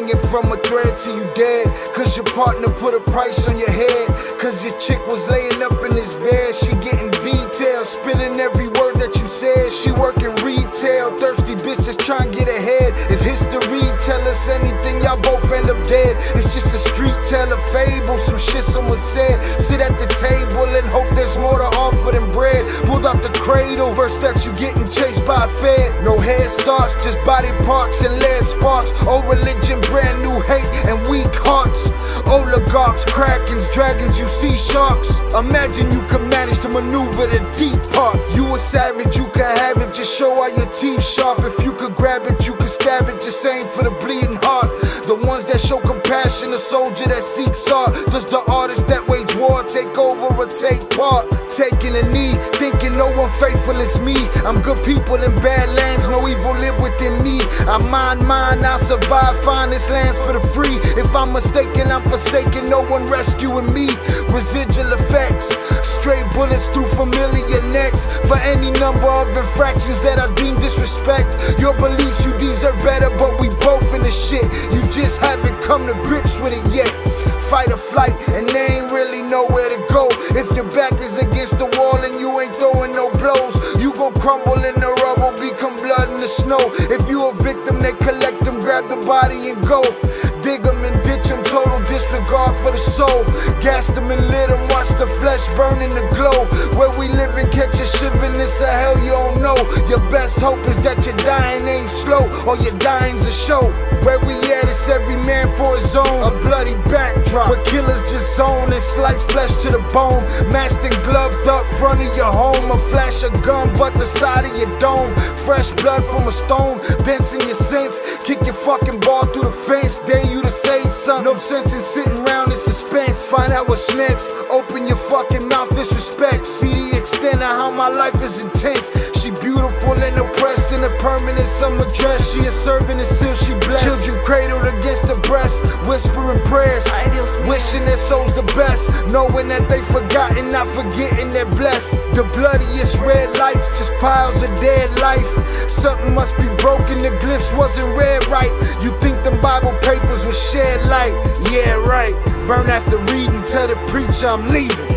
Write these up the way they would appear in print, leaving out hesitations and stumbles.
hanging from a thread till you dead. Cause your partner put a price on your head. Cause your chick was laying up in his bed. She getting details, spilling every word that you said. She working retail, thirsty bitch just trying to get ahead. If history tell us anything, y'all both end up dead. It's just a street tale, a fable, some shit someone said. Sit at the table and hope there's more to offer than bread. Pulled out the cradle, first steps you getting chased by a fed. No head starts, just body parts and lead sparks. Old religion, brand new hate and weak hearts. Oligarchs, krakens, dragons, you see sharks. Imagine you could manage to maneuver the deep part. You a savage, you can have it, just show all your teeth sharp. If you could grab it, you could stab it, just aim for the bleeding heart. The ones that show compassion, the soldier that seeks art. Does the artist that wage war take over or take part? Taking a knee, thinking no one faithful is me. I'm good people in bad lands, no evil live within me. I mind mine, I survive, find this lands for the free. If I'm mistaken, I'm forsaken, no one rescuing me. Residual effects, straight bullets through familiar necks. For any number of infractions that I deem disrespect. Your beliefs, you deserve better, but we both in the shit. You just haven't come to grips with it yet. Fight or flight, and they ain't really nowhere to go. If your back is against the wall and you ain't throwing no blows, you gon' crumble in the rubble, become blood in the snow. If you a victim, they collect them, grab the body and go. Dig them and ditch them, total disregard for the soul. Gas them and lit them, watch the flesh burn in the glow. Where we live and catch a shiver, this a hell you don't know. Your best hope is that your dying ain't slow, or your dying's a show. Where we at, it's every man for his own. A bloody backdrop, where killers just zone and slice flesh to the bone. Masked and gloved up front of your home. A flash of gun, but the side of your dome. Fresh blood from a stone, dents in your sense. Kick your fucking ball through the fence, dare you to say something. No sense in sitting around in suspense. Find out what's next, open your fucking mouth, disrespect. See the extent of how my life is intense. She beautiful and oppressed in a permanent summer dress. She a servant and still she blessed. Children cradled against her breast, whispering prayers, wishing their souls the best, knowing that they forgotten, not forgetting they're blessed. The bloodiest red lights, just piles of dead life. Something must be broken, the glyphs wasn't read right. You think them Bible papers will shed light? Yeah, right. Burn after reading, tell the preacher I'm leaving.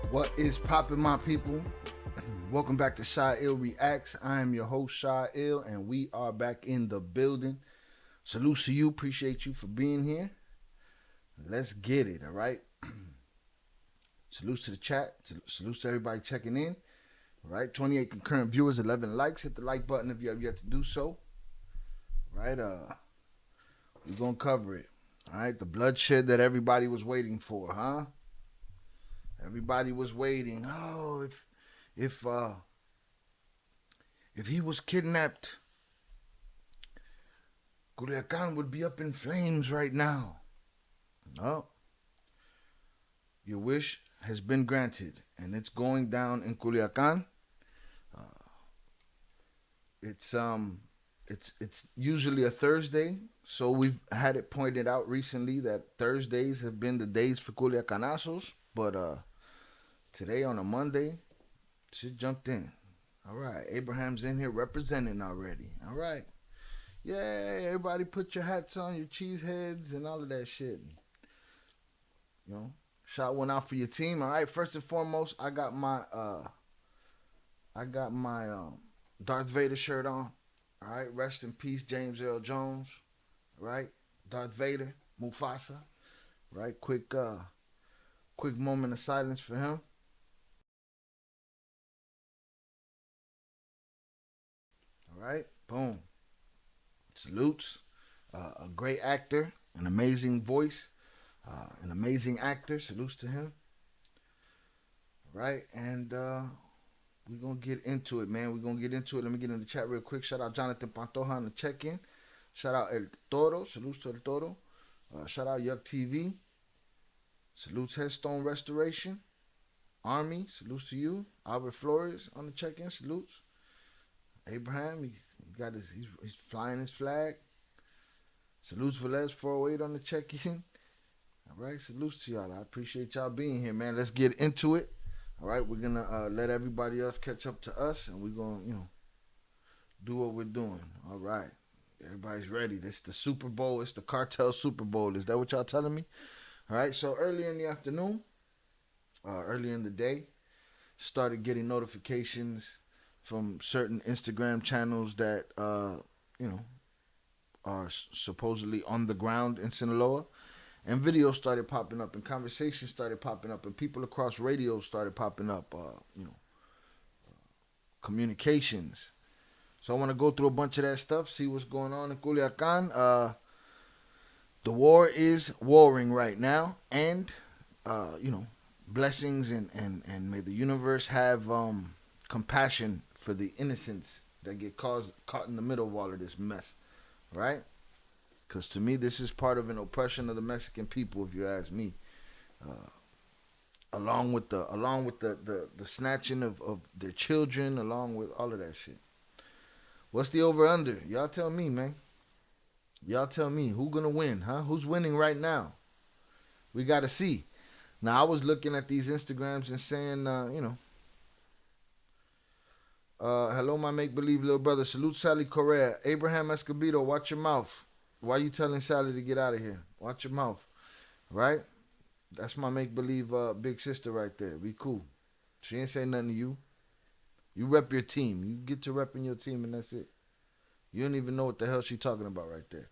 What is poppin', my people? Welcome back to Shy Ill Reacts. I am your host, Shy Ill, and we are back in the building. Salute to you. Appreciate you for being here. Let's get it, all right? Salute to the chat. Salute to everybody checking in. All right, 28 concurrent viewers, 11 likes. Hit the like button if you have yet to do so. All right, we're gonna cover it. All right, the bloodshed that everybody was waiting for, huh? Everybody was waiting. Oh, if he was kidnapped, Culiacán would be up in flames right now. No, your wish has been granted, and it's going down in Culiacán. It's usually a Thursday, so we've had it pointed out recently that Thursdays have been the days for Culiacanazos, but today on a Monday, shit jumped in. All right, Abraham's in here representing already. All right, yeah, everybody put your hats on, your cheese heads, and all of that shit. You know, shout one out for your team. All right, first and foremost, I got my Darth Vader shirt on. All right, rest in peace, James Earl Jones. All right, Darth Vader, Mufasa. All right, quick moment of silence for him. All right, boom. Salutes. A great actor, an amazing voice, an amazing actor. Salutes to him. All right, and we're going to get into it, man. We're going to get into it. Let me get in the chat real quick. Shout out Jonathan Pantoja on the check-in. Shout out El Toro. Salutes to El Toro. Shout out Yuck TV. Salutes Headstone Restoration. Army. Salutes to you. Albert Flores on the check-in. Salutes. Abraham. He got he's flying his flag. Salutes Velez 408 on the check-in. All right. Salutes to y'all. I appreciate y'all being here, man. Let's get into it. All right, we're going to let everybody else catch up to us, and we're going to, do what we're doing. All right. Everybody's ready. This is the Super Bowl. It's the Cartel Super Bowl. Is that what y'all telling me? All right, so early in the afternoon, early in the day, started getting notifications from certain Instagram channels that, are supposedly on the ground in Sinaloa. And videos started popping up, and conversations started popping up, and people across radios started popping up, communications. So I want to go through a bunch of that stuff, see what's going on in Culiacán. The war is warring right now, and, blessings and may the universe have compassion for the innocents that get caught in the middle of all of this mess, right? Because to me, this is part of an oppression of the Mexican people, if you ask me. Along with the snatching of their children, along with all of that shit. What's the over-under? Y'all tell me, man. Y'all tell me. Who's going to win, huh? Who's winning right now? We got to see. Now, I was looking at these Instagrams and saying, hello, my make-believe little brother. Salute Sally Correa. Abraham Escobedo, watch your mouth. Why you telling Sally to get out of here? Watch your mouth. Right? That's my make-believe big sister right there. Be cool. She ain't say nothing to you. You rep your team. You get to repping your team, and that's it. You don't even know what the hell she talking about right there.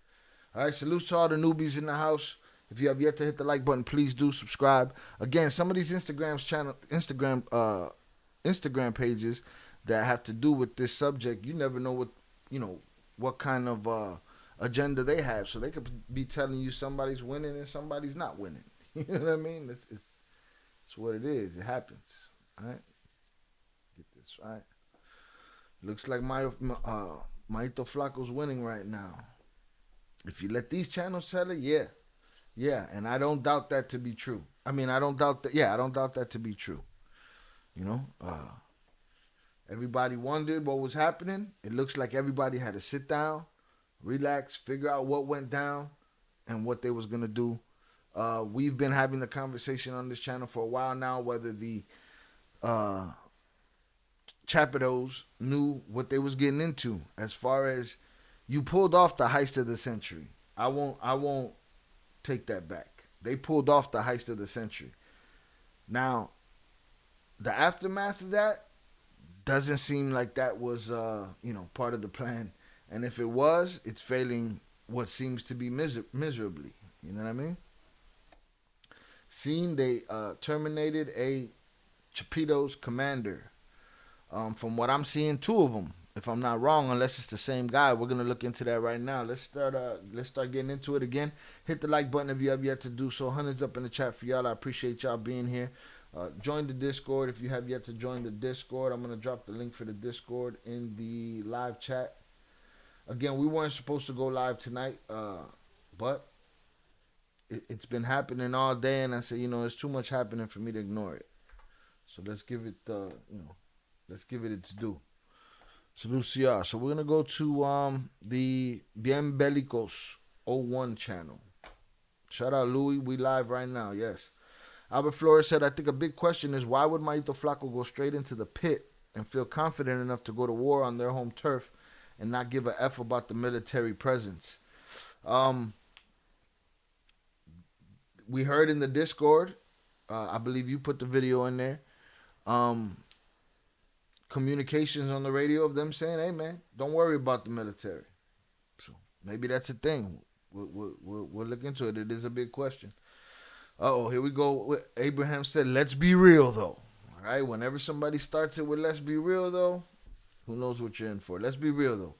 All right, salutes to all the newbies in the house. If you have yet to hit the like button, please do subscribe. Again, some of these Instagram pages that have to do with this subject, you never know what kind of agenda they have, so they could be telling you somebody's winning and somebody's not winning. You know what I mean? It's what it is. It happens. All right. Get this right. Looks like Maito Flaco's winning right now. If you let these channels tell it, yeah, and I don't doubt that to be true. I don't doubt that to be true. Everybody wondered what was happening. It looks like everybody had to sit down, relax, figure out what went down and what they was going to do. We've been having the conversation on this channel for a while now, whether the Chapitos knew what they was getting into as far as you pulled off the heist of the century. I won't take that back. They pulled off the heist of the century. Now, the aftermath of that doesn't seem like that was part of the plan. And if it was, it's failing what seems to be miserably. You know what I mean? They terminated a Chapitos commander. From what I'm seeing, two of them. If I'm not wrong, unless it's the same guy, we're gonna look into that right now. Let's start getting into it again. Hit the like button if you have yet to do so. Hundreds up in the chat for y'all. I appreciate y'all being here. Join the Discord if you have yet to join the Discord. I'm gonna drop the link for the Discord in the live chat. Again, we weren't supposed to go live tonight, but it's been happening all day, and I said, it's too much happening for me to ignore it. So let's give it, let's give it its due. Salute y'all. So we're gonna go to the Bien Belicos 01 channel. Shout out Louis. We live right now. Yes. Albert Flores said, I think a big question is why would Maito Flaco go straight into the pit and feel confident enough to go to war on their home turf and not give a F about the military presence? We heard in the Discord, I believe you put the video in there, communications on the radio of them saying, hey, man, don't worry about the military. So maybe that's a thing. We'll look into it. It is a big question. Uh-oh, here we go. Abraham said, let's be real, though. All right, whenever somebody starts it with let's be real, though, who knows what you're in for. Let's be real, though.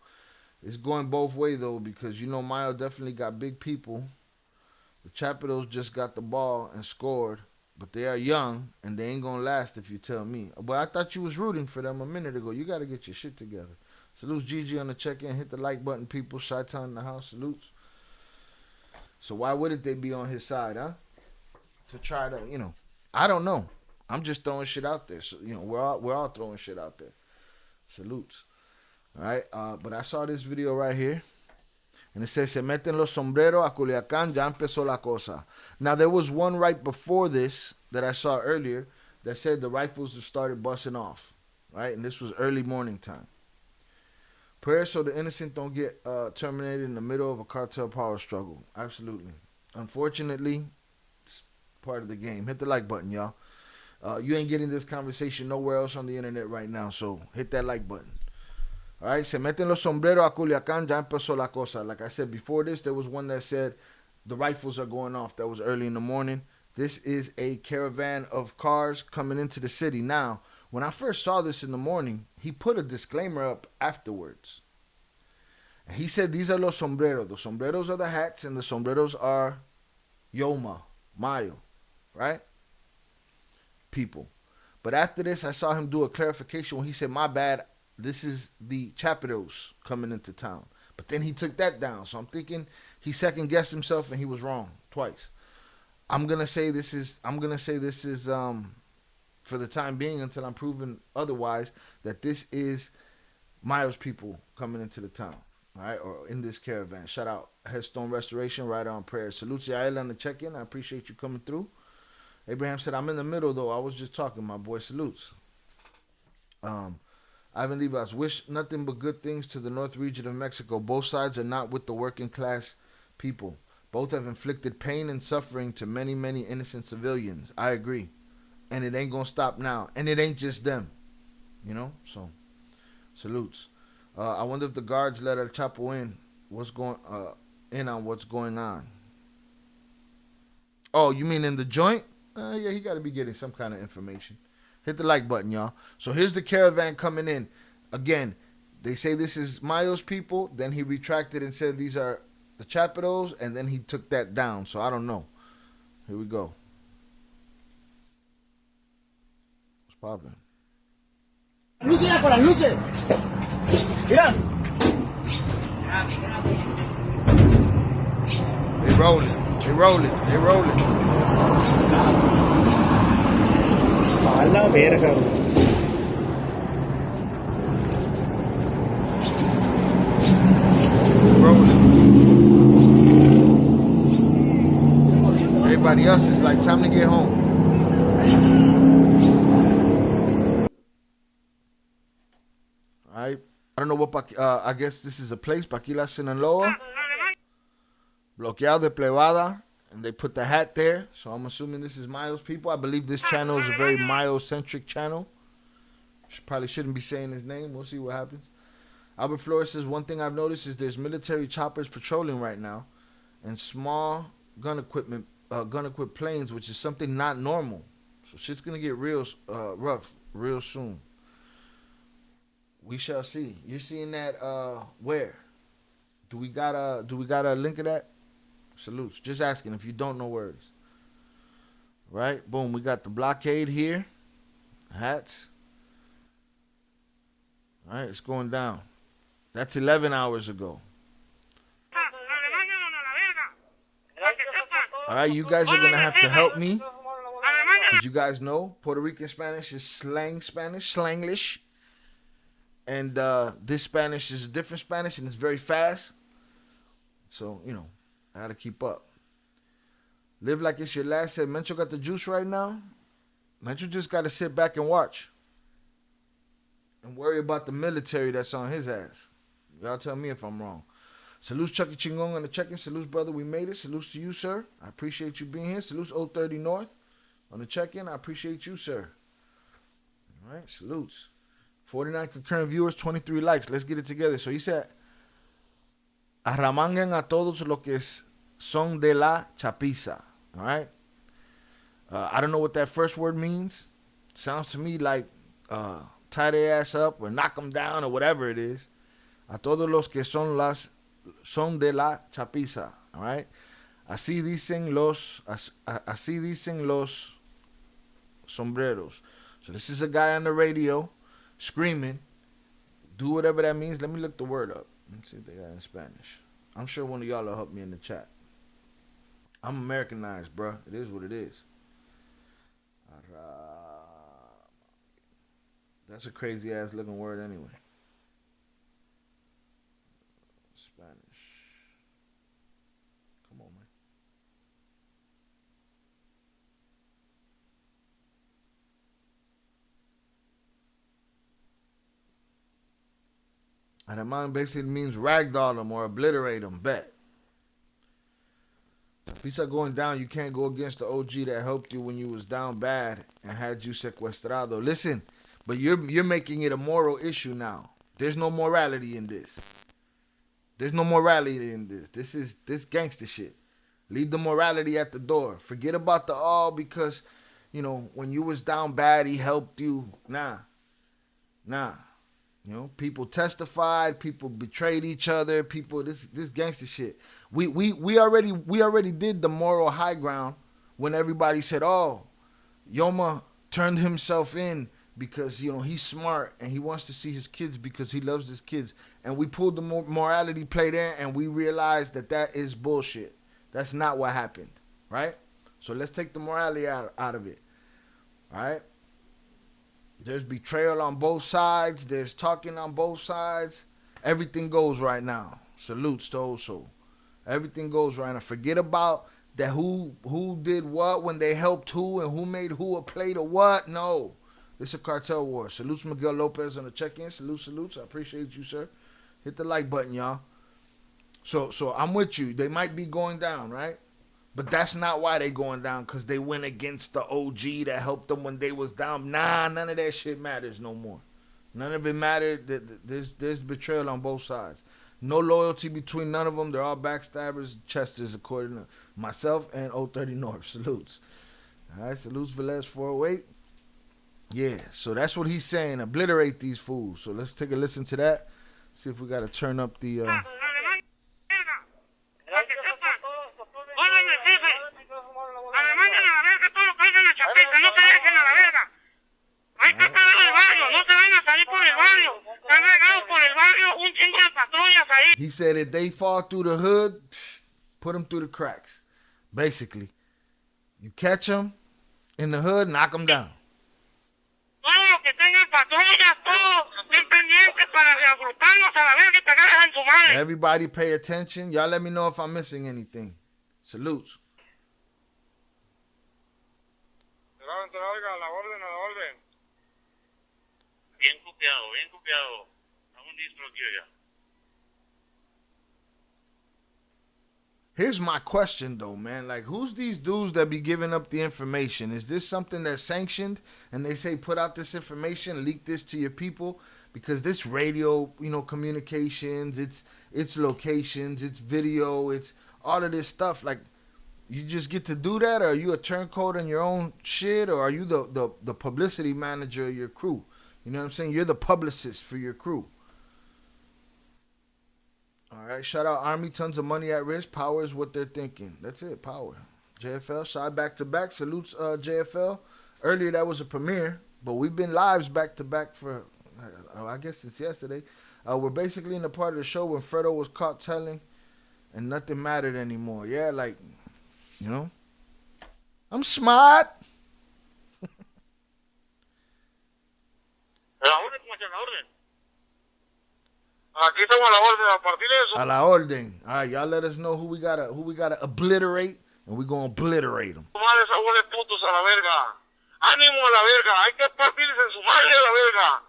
It's going both ways, though, because, Mayo definitely got big people. The Chapitos just got the ball and scored, but they are young, and they ain't going to last if you tell me. But I thought you was rooting for them a minute ago. You got to get your shit together. Salutes Gigi on the check-in. Hit the like button, people. Chi-Town in the house. Salutes. So why wouldn't they be on his side, huh? To try to, I don't know. I'm just throwing shit out there. So, we're all throwing shit out there. Salutes. All right. But I saw this video right here. And it says, se meten los sombreros a Culiacán, ya empezó la cosa. Now, there was one right before this that I saw earlier that said the rifles have started busting off. Right? And this was early morning time. Prayers so the innocent don't get terminated in the middle of a cartel power struggle. Absolutely. Unfortunately, part of the game. Hit the like button, y'all. You ain't getting this conversation nowhere else on the internet right now, so hit that like button. All right, se meten los sombreros a Culiacán, ya empezó la cosa. Like I said before this, there was one that said the rifles are going off. That was early in the morning. This is a caravan of cars coming into the city. Now, when I first saw this in the morning, he put a disclaimer up afterwards. And he said these are los sombreros. The sombreros are the hats, and the sombreros are Yoma, Mayo. Right? People. But after this, I saw him do a clarification when he said, my bad, this is the Chapitos coming into town. But then he took that down. So I'm thinking he second guessed himself and he was wrong twice. I'm gonna say this is for the time being until I'm proven otherwise that this is Mayo's people coming into the town. All right, or in this caravan. Shout out Headstone Restoration, right on prayer. Salute Yael on the check-in. I appreciate you coming through. Abraham said, I'm in the middle, though. I was just talking. My boy, salutes. Ivan Levi's, wish nothing but good things to the north region of Mexico. Both sides are not with the working class people. Both have inflicted pain and suffering to many, many innocent civilians. I agree. And it ain't going to stop now. And it ain't just them. So, salutes. I wonder if the guards let El Chapo in. In on what's going on. Oh, you mean in the joint? Yeah, he got to be getting some kind of information. Hit the like button, y'all. So here's the caravan coming in. Again, they say this is Mayo's people. Then he retracted and said these are the Chapitos. And then he took that down. So I don't know. Here we go. What's popping? Luces con las luces. Mira. They rolling. They rolling. A la verga. Rolling. Everybody else is like, time to get home. All right. I don't know what, I guess this is a place, Paquila, Sinaloa. Bloqueado de Plebada. And they put the hat there. So I'm assuming this is Mayo's people. I believe this channel is a very Mayo-centric channel. Probably shouldn't be saying his name. We'll see what happens. Albert Flores says, one thing I've noticed is there's military choppers patrolling right now. And small gun-equipped planes, which is something not normal. So shit's going to get real rough real soon. We shall see. You're seeing that where? Do we got a link of that? Salutes. Just asking if you don't know words. Right? Boom. We got the blockade here. Hats. All right, it's going down. That's 11 hours ago. All right, you guys are going to have to help me. Because you guys know Puerto Rican Spanish is slang Spanish, slanglish. And this Spanish is a different Spanish, and it's very fast. So, you know, I got to keep up. Live like it's your last. Said Mencho got the juice right now. Mencho just got to sit back and watch. And worry about the military that's on his ass. Y'all tell me if I'm wrong. Salutes Chucky Chingon on the check-in. Salutes, brother. We made it. Salutes to you, sir. I appreciate you being here. Salutes 030 North on the check-in. I appreciate you, sir. All right. Salutes. 49 concurrent viewers, 23 likes. Let's get it together. So he said, arramangan a todos los que son de la chapiza. All right. I don't know what that first word means. Sounds to me like tie their ass up or knock them down or whatever it is. A todos los que son de la chapiza. All right. Así dicen los sombreros. So this is a guy on the radio screaming. Do whatever that means. Let me look the word up. Let's see if they got it in Spanish. I'm sure one of y'all will help me in the chat. I'm Americanized, bro. It is what it is. That's a crazy ass looking word anyway. Spanish. Come on, man. Adaman basically means ragdoll them or obliterate them. Bet. If you start going down, you can't go against the OG that helped you when you was down bad and had you sequestrado. Listen, but you're making it a moral issue now. There's no morality in this. There's no morality in this. This gangster shit. Leave the morality at the door. Forget about the because, you know, when you was down bad, he helped you. Nah. You know, people testified, people betrayed each other, people this gangster shit. We already did the moral high ground when everybody said, "Oh, Yoma turned himself in because, you know, he's smart and he wants to see his kids because he loves his kids." And we pulled the morality play there and we realized that is bullshit. That's not what happened, right? So let's take the morality out of it, all right? There's betrayal on both sides. There's talking on both sides. Everything goes right now. Salutes to Oso. Everything goes right now. Forget about that who did what when they helped who and who made who a play to what. No. This is a cartel war. Salutes Miguel Lopez on the check-in. Salutes. I appreciate you, sir. Hit the like button, y'all. So I'm with you. They might be going down, right? But that's not why they going down, because they went against the OG that helped them when they was down. Nah, none of that shit matters no more. None of it mattered. There's betrayal on both sides. No loyalty between none of them. They're all backstabbers, chesters, according to myself and 030 North. Salutes. All right, salutes Velez 408. Yeah, so that's what he's saying. Obliterate these fools. So let's take a listen to that. See if we got to turn up the... He said if they fall through the hood, put them through the cracks. Basically, you catch them in the hood, knock them down. Everybody pay attention. Y'all let me know if I'm missing anything. Salutes. Bien copiado. Estamos listos aquí ya. Here's my question, though, man. Like, who's these dudes that be giving up the information? Is this something that's sanctioned? And they say, put out this information, leak this to your people? Because this radio, you know, communications, it's locations, it's video, it's all of this stuff. Like, you just get to do that? Or are you a turncoat on your own shit? Or are you the publicity manager of your crew? You know what I'm saying? You're the publicist for your crew. All right, shout out Army, tons of money at risk. Power is what they're thinking. That's it, power. JFL, shot back to back. Salutes JFL. Earlier that was a premiere, but we've been lives back to back for, I guess since yesterday. We're basically in the part of the show when Fredo was caught telling and nothing mattered anymore. Yeah, like, you know, I'm smart. La orden, como la orden. Aquí estamos a la orden, a partir de eso. A la orden. All right, y'all let us know who we gotta obliterate, and we're gonna obliterate them. Madre, esa huele putos a la verga. Ánimo a la verga. Hay que partirse en su madre a la verga.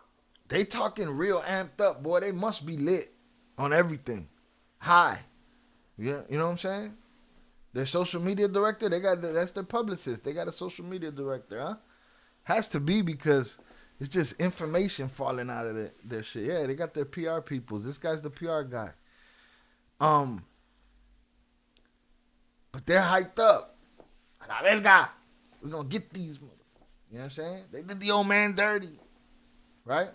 They talking real amped up, boy. They must be lit on everything. High. Yeah, you know what I'm saying? Their social media director, that's their publicist. They got a social media director, huh? Has to be because it's just information falling out of their shit. Yeah, they got their PR peoples. This guy's the PR guy. But they're hyped up. A la verga. We're gonna get these. You know what I'm saying? They did the old man dirty. Right?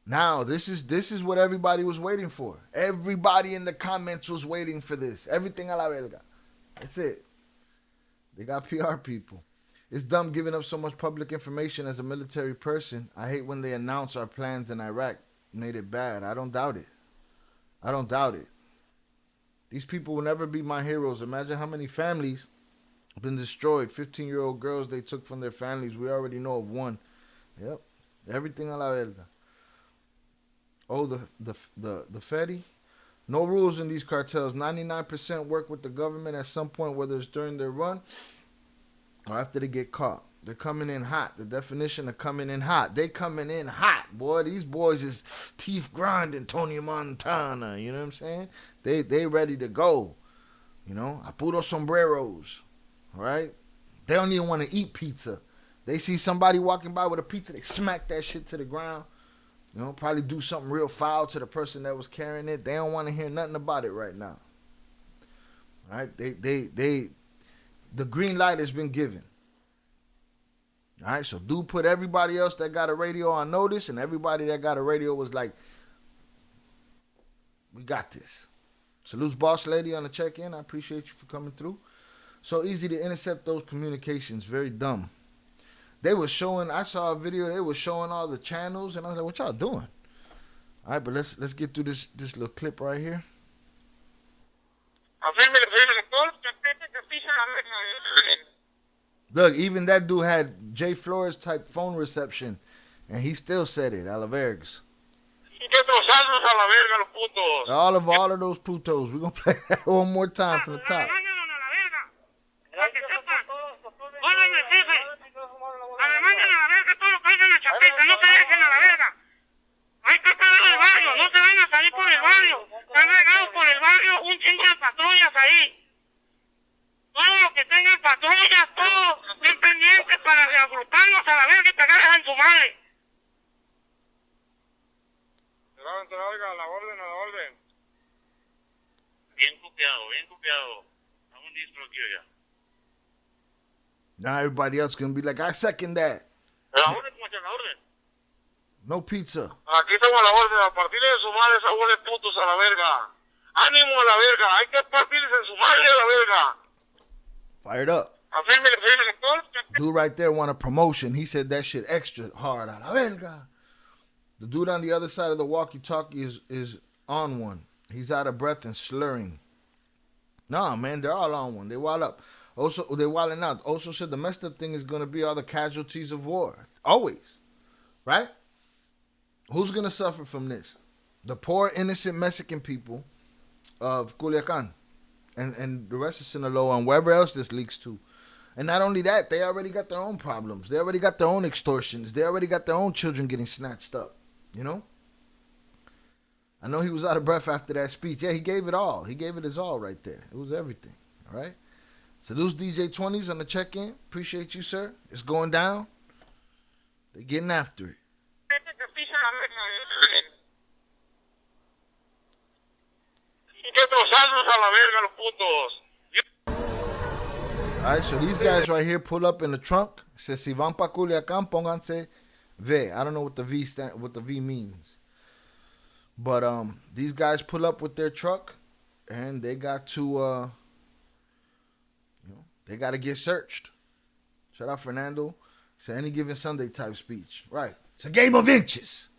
Now, this is what everybody was waiting for. Everybody in the comments was waiting for this. Everything a la verga. That's it. They got PR people. It's dumb giving up so much public information as a military person. I hate when they announce our plans in Iraq. Made it bad. I don't doubt it. I don't doubt it. These people will never be my heroes. Imagine how many families have been destroyed. 15-year-old girls they took from their families. We already know of one. Yep. Everything a la verga. Oh, the Fedi. No rules in these cartels. 99% work with the government at some point, whether it's during their run or after they get caught. They're coming in hot. The definition of coming in hot. They coming in hot, boy. These boys is teeth grinding Tony Montana. You know what I'm saying? They ready to go. You know? A puro sombreros. All right? They don't even want to eat pizza. They see somebody walking by with a pizza, they smack that shit to the ground. You know, probably do something real foul to the person that was carrying it. They don't want to hear nothing about it right now. All right? The green light has been given. All right? So do put everybody else that got a radio on notice, and everybody that got a radio was like, we got this. Salutes Boss Lady on the check-in. I appreciate you for coming through. So easy to intercept those communications. Very dumb. They were showing, I saw a video, they were showing all the channels, and I was like, what y'all doing? All right, but let's get through this little clip right here. Look, even that dude had Jay Flores type phone reception, and he still said it, a la vergas. All of those putos. We're going to play that one more time from the top. No te dejen a la verga. Hay que estar en el barrio, no se van a salir por el barrio. Están regados por el barrio un chingo de patrullas ahí. Todos los que tengan patrullas, todos bien pendientes para reagruparlos a la verga y pegarles en su madre. A la orden, a la orden. Bien copiado, bien copiado. Estamos listos aquí ya. Now everybody else going to be like, I second that. La orden, como la orden. No pizza. Aquí estamos a la orden, a partir de su madre, esa huele putos a la verga. Ánimo a la verga, hay que partirse en su madre a la verga. Fired up. Dude right there want a promotion. He said that shit extra hard. A la verga. The dude on the other side of the walkie-talkie is on one. He's out of breath and slurring. Nah, man, they're all on one. They wild up. Also, they're wilding out. Also said the messed up thing is going to be all the casualties of war. Always. Right? Who's going to suffer from this? The poor, innocent Mexican people of Culiacán and the rest of Sinaloa and wherever else this leaks to. And not only that, they already got their own problems. They already got their own extortions. They already got their own children getting snatched up. You know? I know he was out of breath after that speech. Yeah, he gave it all. He gave it his all right there. It was everything. All right? Salutes DJ 20s on the check-in. Appreciate you, sir. It's going down. They're getting after it. All right, so these guys right here pull up in the trunk. It says, si van pa Culiacán, pónganse V. I don't know what the V means. But these guys pull up with their truck, and they got to, they got to get searched. Shout out Fernando. It's an Any Given Sunday type speech. Right. It's a game of inches.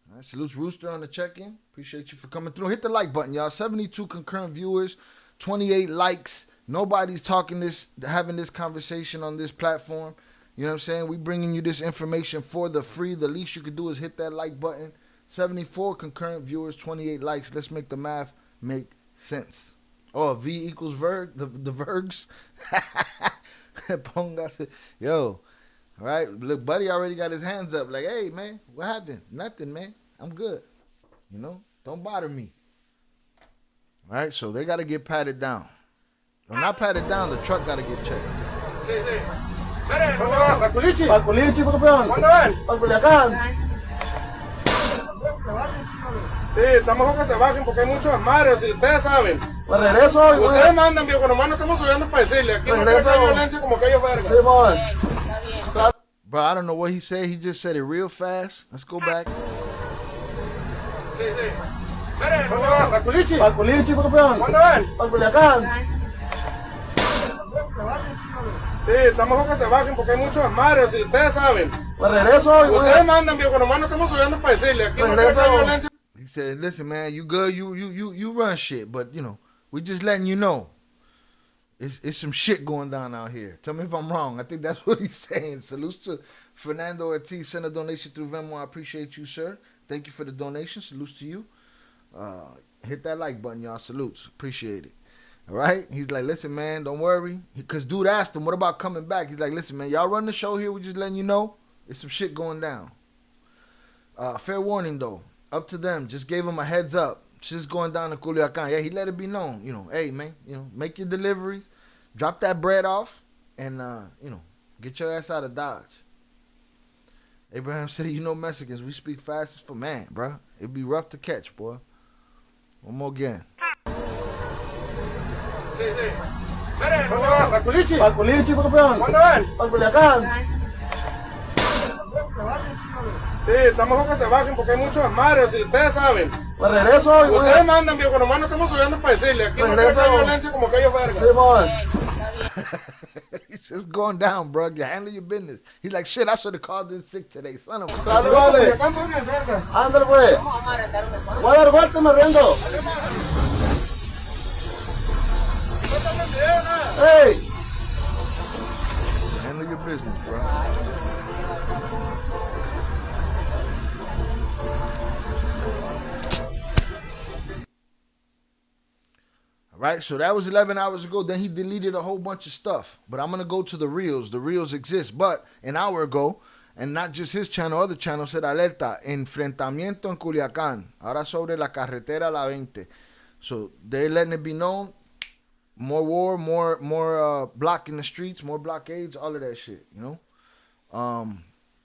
All right, salutes Rooster on the check-in. Appreciate you for coming through. Hit the like button, y'all. 72 concurrent viewers, 28 likes. Nobody's having this conversation on this platform. You know what I'm saying? We bringing you this information for the free. The least you could do is hit that like button. 74 concurrent viewers, 28 likes. Let's make the math make sense. Oh, V equals Verg, the Vergs. Póngase. Yo, all right. Look, Buddy already got his hands up. Like, hey, man, what happened? Nothing, man. I'm good. You know, don't bother me. All right, so they got to get patted down. Or not patted down, the truck got to get checked. Para Culichi, campeón. ¿Cuándo van? Para Culiacán. Sí, estamos con que se bajen porque hay muchos armarios y ustedes saben. Pues regreso. Ustedes mandan, viejo, nomás no estamos subiendo para decirle. Aquí no hay violencia como aquellos vergas. Sí, man. Bro, I don't know what he said. He just said it real fast. Let's go back. Sí. Para Culichi, campeón. ¿Cuándo van? Para Culiacán. Sí, estamos con que se bajen porque hay muchos armarios y ustedes saben. Pues regreso. Ustedes mandan, viejo, nomás no estamos subiendo para decirle. Aquí no hay violencia. He said, listen, man, you good, you run shit, but, you know, we just letting you know. It's some shit going down out here. Tell me if I'm wrong. I think that's what he's saying. Salutes to Fernando Ortiz. Send a donation through Venmo. I appreciate you, sir. Thank you for the donation. Salutes to you. Hit that like button, y'all. Salutes. Appreciate it. All right? He's like, listen, man, don't worry. Because dude asked him, what about coming back? He's like, listen, man, y'all run the show here. We're just letting you know. There's some shit going down. Fair warning, though. Up to them. Just gave him a heads up. Shit's going down to Culiacán. Yeah, he let it be known. You know, hey, man, you know, make your deliveries. Drop that bread off. And, you know, get your ass out of Dodge. Abraham said, you know Mexicans, we speak fast as for man, bro. It'd be rough to catch, boy. One more again. Para Culichi, campeón. ¿Cuándo van? Para Culiacán. Sí, estamos con que se bajen porque hay muchos armarios y ustedes saben. Pues regreso. Ustedes mandan, viejo, nomás no estamos subiendo para decirle. Aquí no hay violencia como aquellos vergas. Sí, man. He's just going down, bro. You handle your business. He's like, shit, I should have called in sick today. Son of a... Ándale, pues. Voy a dar vuelta y me riendo. Hey. Handle your business, bro. Right, so that was 11 hours ago. Then he deleted a whole bunch of stuff. But I'm going to go to the reels. The reels exist. But an hour ago, and not just his channel, other channel said alerta, enfrentamiento en Culiacán. Ahora sobre la carretera la 20. So they're letting it be known. More war, more blocking the streets, more blockades, all of that shit, you know?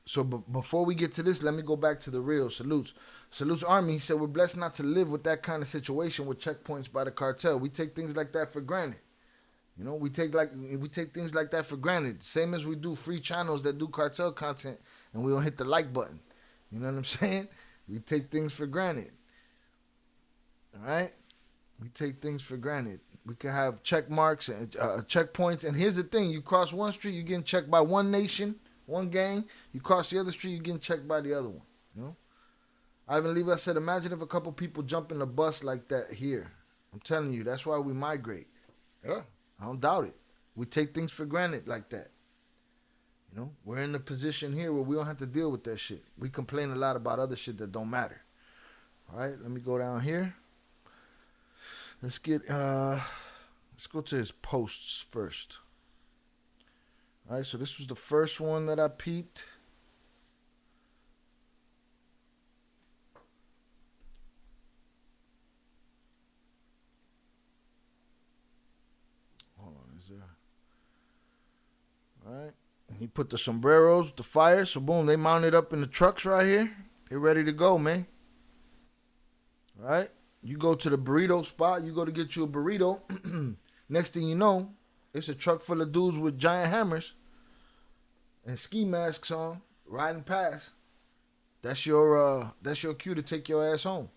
So before we get to this, let me go back to the real salutes. Salutes Army, he said, we're blessed not to live with that kind of situation with checkpoints by the cartel. We take things like that for granted. You know, we take things like that for granted. Same as we do free channels that do cartel content and we don't hit the like button. You know what I'm saying? We take things for granted. All right? We take things for granted. We can have check marks and checkpoints. And here's the thing. You cross one street, you're getting checked by one nation, one gang. You cross the other street, you're getting checked by the other one. You know? Ivan Levi said, imagine if a couple people jump in the bus like that here. I'm telling you, that's why we migrate. Yeah, I don't doubt it. We take things for granted like that. You know, we're in a position here where we don't have to deal with that shit. We complain a lot about other shit that don't matter. All right, let me go down here. Let's go to his posts first. All right, so this was the first one that I peeped. Hold on, is there? All right, and he put the sombreros, the fire, so boom, they mounted up in the trucks right here. They're ready to go, man. All right. You go to the burrito spot, you go to get you a burrito. Next thing you know, it's a truck full of dudes with giant hammers. and ski masks on, riding past, that's your cue to take your ass home.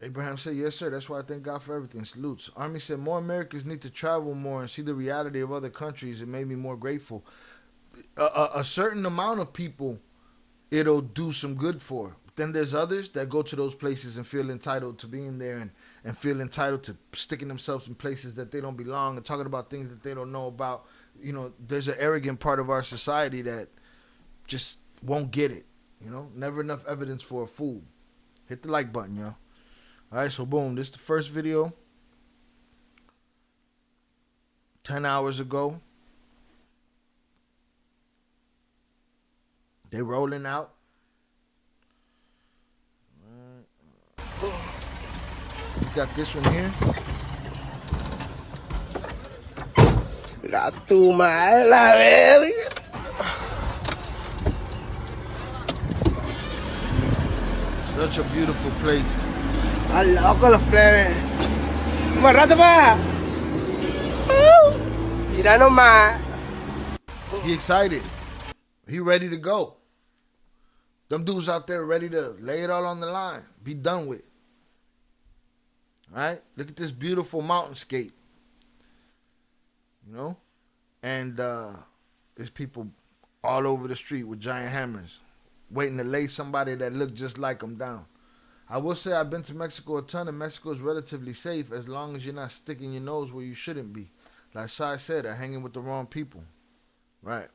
Abraham said, yes, sir. That's why I thank God for everything. Salutes. Army said, more Americans need to travel more and see the reality of other countries. It made me more grateful. A certain amount of people, it'll do some good for. Then there's others that go to those places and feel entitled to being there and feel entitled to sticking themselves in places that they don't belong and talking about things that they don't know about. You know, there's an arrogant part of our society that just won't get it. You know, never enough evidence for a fool. Hit the like button, y'all. All right, so boom, this is the first video. 10 hours ago. They rolling out. We got this one here. La tu madre, la verga. Such a beautiful place. Al loco los plebes. Más rato más. Mira nomás. He excited. He ready to go. Them dudes out there ready to lay it all on the line. Be done with. All right? Look at this beautiful mountainscape. You know? And there's people all over the street with giant hammers waiting to lay somebody that looked just like them down. I will say I've been to Mexico a ton, and Mexico is relatively safe as long as you're not sticking your nose where you shouldn't be. Like Shai said, they're hanging with the wrong people. Right.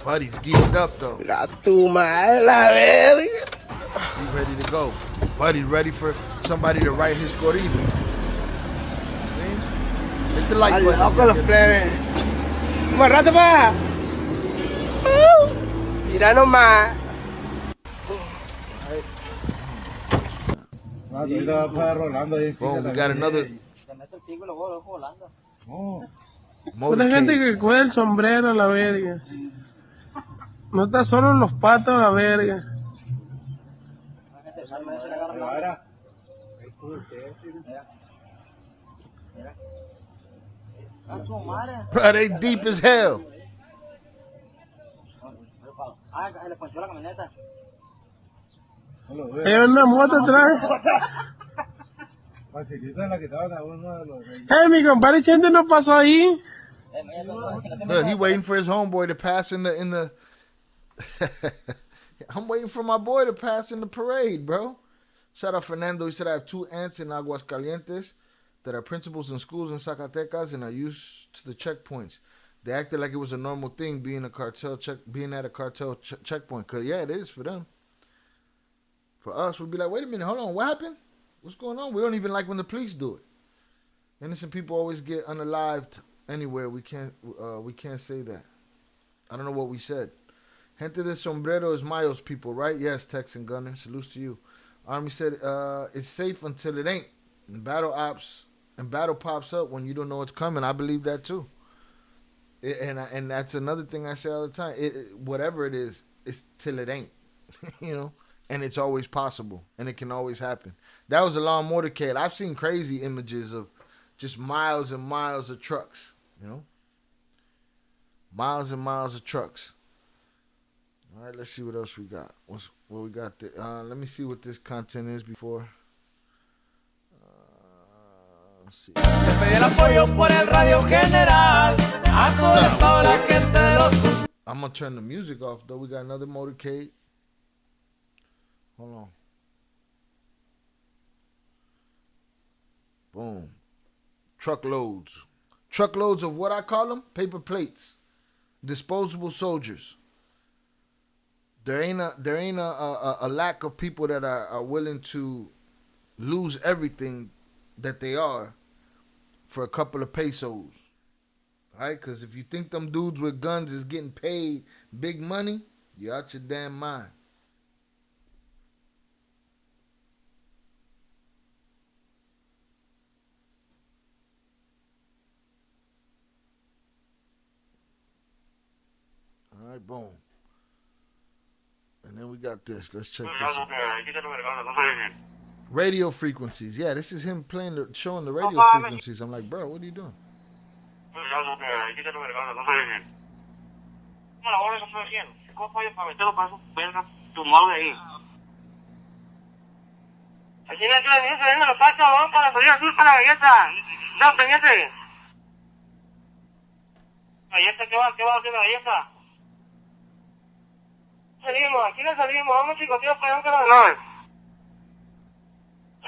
Buddy's geeked up though. La tu madre, la verga. He's ready to go. Buddy's ready for somebody to write his corrido. Hit the like Al button. loco los plebes. Más rato más. Mira nomás. Boom, we got another Pura gente motorcade. que cuida el sombrero, la verga. No está solo los patos, la verga. Bro, they deep as hell. Hay una moto atrás. Hey, mi compadre Chente no pasó ahí. Look, he waiting for his homeboy to pass in the I'm waiting for my boy to pass in the parade, bro. Shout out Fernando. He said, I have 2 aunts in Aguascalientes that are principals in schools in Zacatecas and are used to the checkpoints. They acted like it was a normal thing being at a cartel checkpoint. Cause yeah, it is for them. For us, we'd be like, wait a minute, hold on, what happened? What's going on? We don't even like when the police do it. Innocent people always get unalived anywhere. We can't say that. I don't know what we said. Gente de sombrero is Mayos people, right? Yes, Tex and Gunner. Salutes to you. Army said it's safe until it ain't. And battle pops up when you don't know it's coming. I believe that too. And that's another thing I say all the time. Whatever it is, it's till it ain't. You know? And it's always possible. And it can always happen. That was a long motorcade. I've seen crazy images of just miles and miles of trucks. You know? Miles and miles of trucks. All right, let's see what else we got. What we got there? Let me see what this content is before. Let's see. I'm gonna turn the music off though. We got another motorcade. Hold on. Boom. Truckloads. Truckloads of what I call them? Paper plates. Disposable soldiers. There ain't a lack of people that are willing to lose everything that they are for a couple of pesos. Right? Because if you think them dudes with guns is getting paid big money, you're out your damn mind. All right, boom. And then we got this. Let's check this out. Radio frequencies. Yeah, this is him playing showing the radio frequencies. I'm like, bro, what are you doing? Aquí me queda bien saliendo los pachos, vamos para salir azul para la galleta. No, pendiente. Galleta, ¿qué va a hacer la galleta? Salimos, aquí no salimos, vamos chicos, tío, para adelante, no.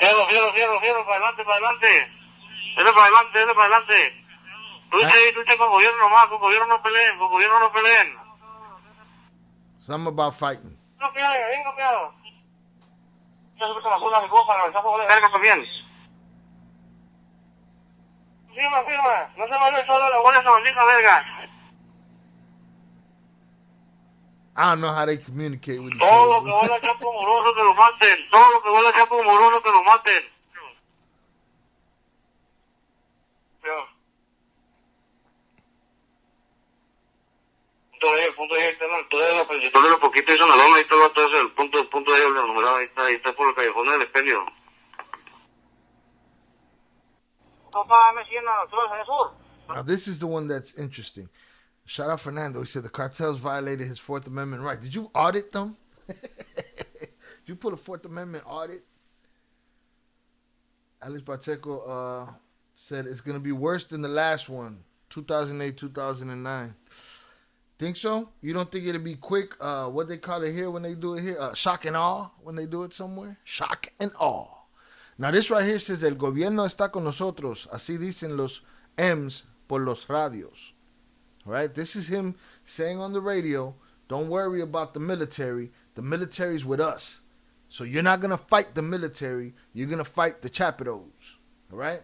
Cierro, para adelante. Dale para adelante. Lucha con gobierno nomás, con gobierno no peleen. Something about fighting. No, bien copiado. Ya se puso la zona de coja, el sapo de verga también. Firma, no se mande solo la buena maldita verga. I don't know how they communicate with each Todo lo other. que huele a chapo moroso que lo maten. Todo lo que huele a chapo moroso que lo maten. El punto de todo de lo poquito hizo una lona, ahí todo es el punto de el numerado, ahí está por el callejón del expendio. Now this is the one that's interesting. Shout out Fernando. He said the cartels violated his Fourth Amendment right. Did you audit them? Did you put a Fourth Amendment audit? Alex Pacheco said it's going to be worse than the last one, 2008, 2009. Think so? You don't think it'll be quick? What they call it here when they do it here? Shock and awe when they do it somewhere? Shock and awe. Now this right here says el gobierno está con nosotros. Así dicen los M's por los radios. All right? This is him saying on the radio, don't worry about the military. The military's with us. So you're not going to fight the military. You're going to fight the chapitos. All right?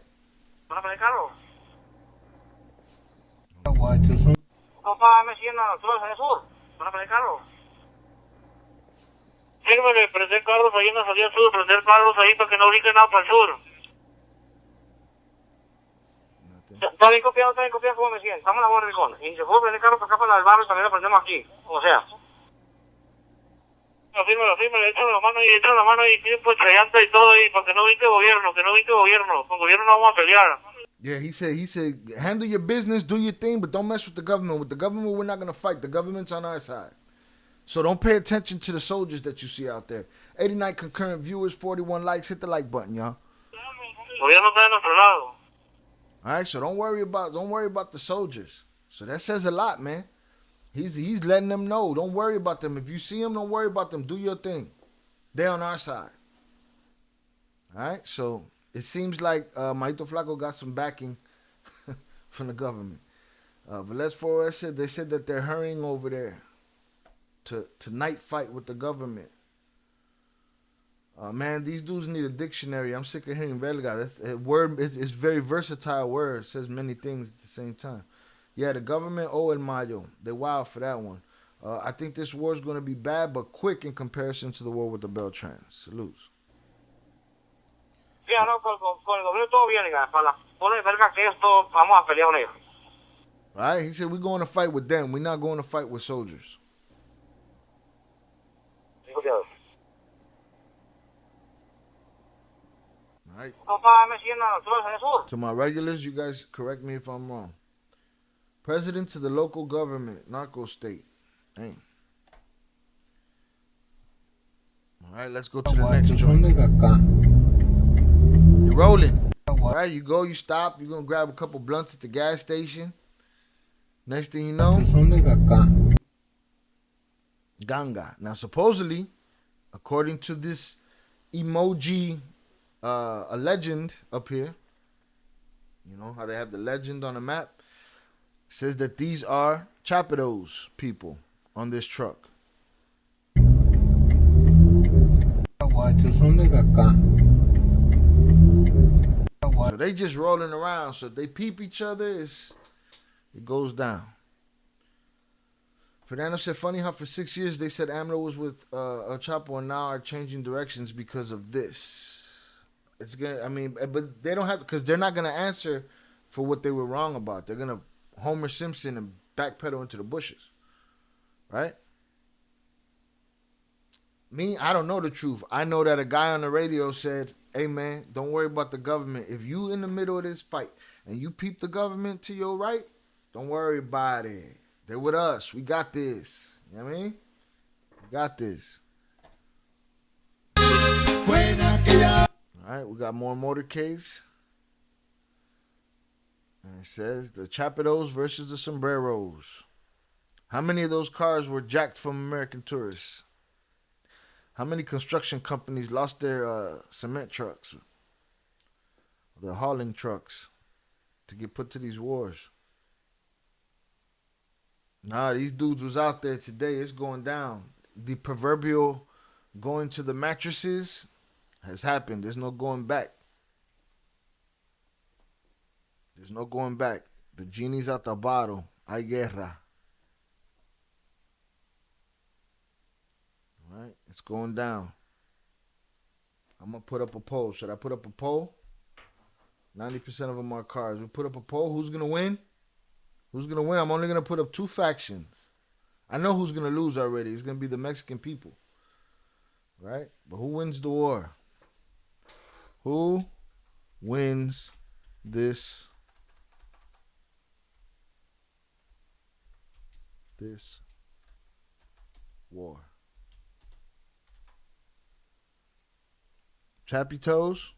Fírmale, prender carros ahí en la salida sur, prender carros ahí para que no brinquen nada para el sur. Está bien copiado, como me siguen. Estamos en la borda del con. Y se puede prender carros para acá para el barrio, también lo prendemos aquí. O sea. Fírmale, échale la mano y pide pues llanta y todo ahí para que no brinque gobierno, Con gobierno no vamos a pelear. Yeah, he said, handle your business, do your thing, but don't mess with the government. With the government, we're not going to fight. The government's on our side. So don't pay attention to the soldiers that you see out there. 89 concurrent viewers, 41 likes. Hit the like button, y'all. Gobierno está de nuestro lado. All right, so don't worry about the soldiers. So that says a lot, man. He's letting them know. Don't worry about them. If you see them, don't worry about them. Do your thing. They're on our side. All right, so it seems like Maito Flaco got some backing from the government. But Les Forest said they said that they're hurrying over there to night fight with the government. Man, these dudes need a dictionary. I'm sick of hearing verga. That word is very versatile word. It says many things at the same time. Yeah, the government, El Mayo. They're wild for that one. I think this war is going to be bad, but quick in comparison to the war with the Beltrans. Salutes. Sí, no, con el gobierno todo bien, para la pone verga que esto, vamos a pelear con ellos. All right, he said we're going to fight with them. We're not going to fight with soldiers. All right. To my regulars, you guys correct me if I'm wrong. President to the local government, narco state. Dang. All right, let's go to the next joint. You're rolling. All right, you go, you stop. You're going to grab a couple blunts at the gas station. Next thing you know, ganga. Now, supposedly, according to this emoji, a legend up here, you know how they have the legend on the map, says that these are Chapitos people on this truck. So they just rolling around. So if they peep each other, it goes down. Fernando said, funny how for 6 years they said AMLO was with El Chapo and now are changing directions because of this. It's gonna, I mean, but they don't have, because they're not gonna answer for what they were wrong about. They're gonna Homer Simpson and backpedal into the bushes, right? Me, I don't know the truth. I know that a guy on the radio said hey man, don't worry about the government. If you in the middle of this fight and you peep the government to your right, don't worry about it. They're with us. We got this. You know what I mean? We got this. All right, we got more motorcades. And it says the Chapitos versus the Sombreros. How many of those cars were jacked from American tourists? How many construction companies lost their cement trucks, their hauling trucks, to get put to these wars? Nah, these dudes was out there today. It's going down. The proverbial going to the mattresses has happened. There's no going back. There's no going back. The genie's out the bottle. Hay guerra. All right, it's going down. I'm going to put up a poll. Should I put up a poll? 90% of them are cars. We put up a poll. Who's going to win? Who's going to win? I'm only going to put up two factions. I know who's going to lose already. It's going to be the Mexican people. Right? But who wins the war? Who wins this war? Chappy Toes?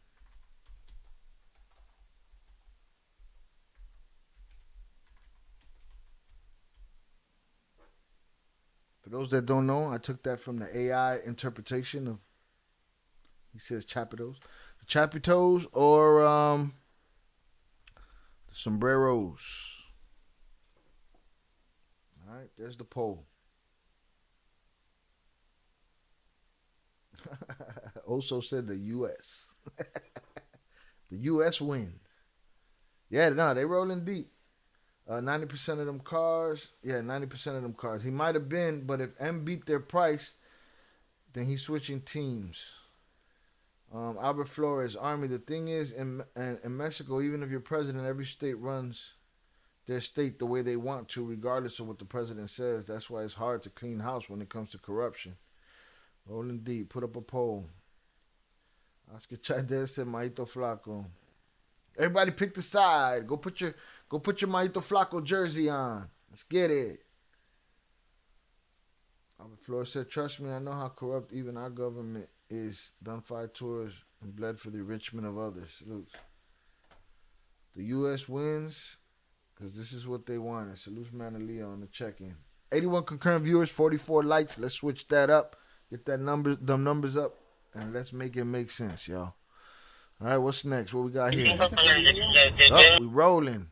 For those that don't know, I took that from the AI interpretation of, he says Chapitos. The Chapitos or the Sombreros. All right, there's the poll. Also said the U.S. The U.S. wins. Yeah, no, they rolling deep. 90% of them cars. Yeah, 90% of them cars. He might have been, but if M beat their price, then he's switching teams. Albert Flores, Army. The thing is, in Mexico, even if you're president, every state runs their state the way they want to, regardless of what the president says. That's why it's hard to clean house when it comes to corruption. Rolling deep. Put up a poll. Oscar Chavez said Maito Flaco. Everybody pick the side. Go put your Maito Flaco jersey on. Let's get it. Albert Flores said, trust me, I know how corrupt even our government is. Done 5 tours and bled for the enrichment of others. Salutes. The U.S. wins because this is what they wanted. Salutes Manaleo on the check-in. 81 concurrent viewers, 44 likes. Let's switch that up. Get them numbers up, and let's make it make sense, y'all. All right, what's next? What we got here? Oh, we rolling.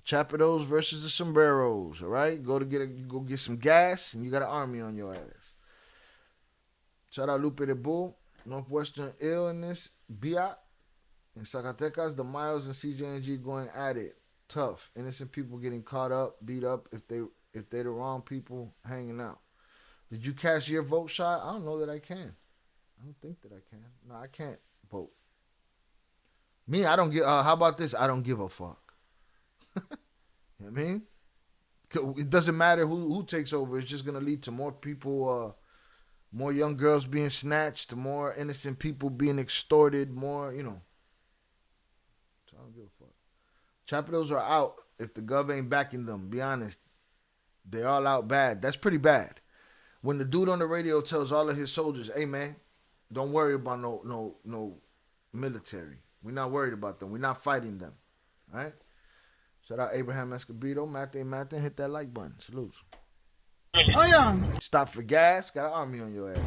Chapitos versus the Sombreros. All right, go get some gas, and you got an army on your ass. Shout out Lupe de Bull, Northwestern Illness, Biat. In Zacatecas, the Miles and CJNG going at it. Tough. Innocent people getting caught up, beat up if they're the wrong people hanging out. Did you cast your vote, Shot? I don't know that I can. I don't think that I can. No, I can't vote. Me, I don't give. How about this? I don't give a fuck. You know what I mean? It doesn't matter who takes over. It's just gonna lead to more people, more young girls being snatched, more innocent people being extorted, more, you know. So I don't give a fuck. Chapitos are out if the gov ain't backing them. Be honest, they all out bad. That's pretty bad. When the dude on the radio tells all of his soldiers, "Hey man, don't worry about no military. We're not worried about them. We're not fighting them." All right? Shout out Abraham Escobedo, Mate, hit that like button. Salute. Oh, yeah. Stop for gas. Got an army on your ass.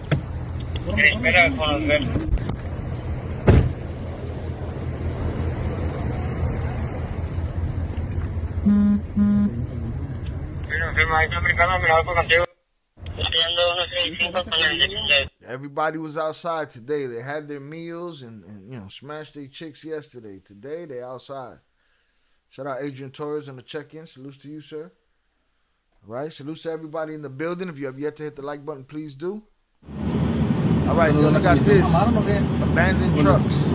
Everybody was outside today. They had their meals and you know, smashed their chicks yesterday. Today, they outside. Shout out Adrian Torres on the check-in. Salutes to you, sir. All right, salutes to everybody in the building. If you have yet to hit the like button, please do. All right, then we got this. Abandoned trucks.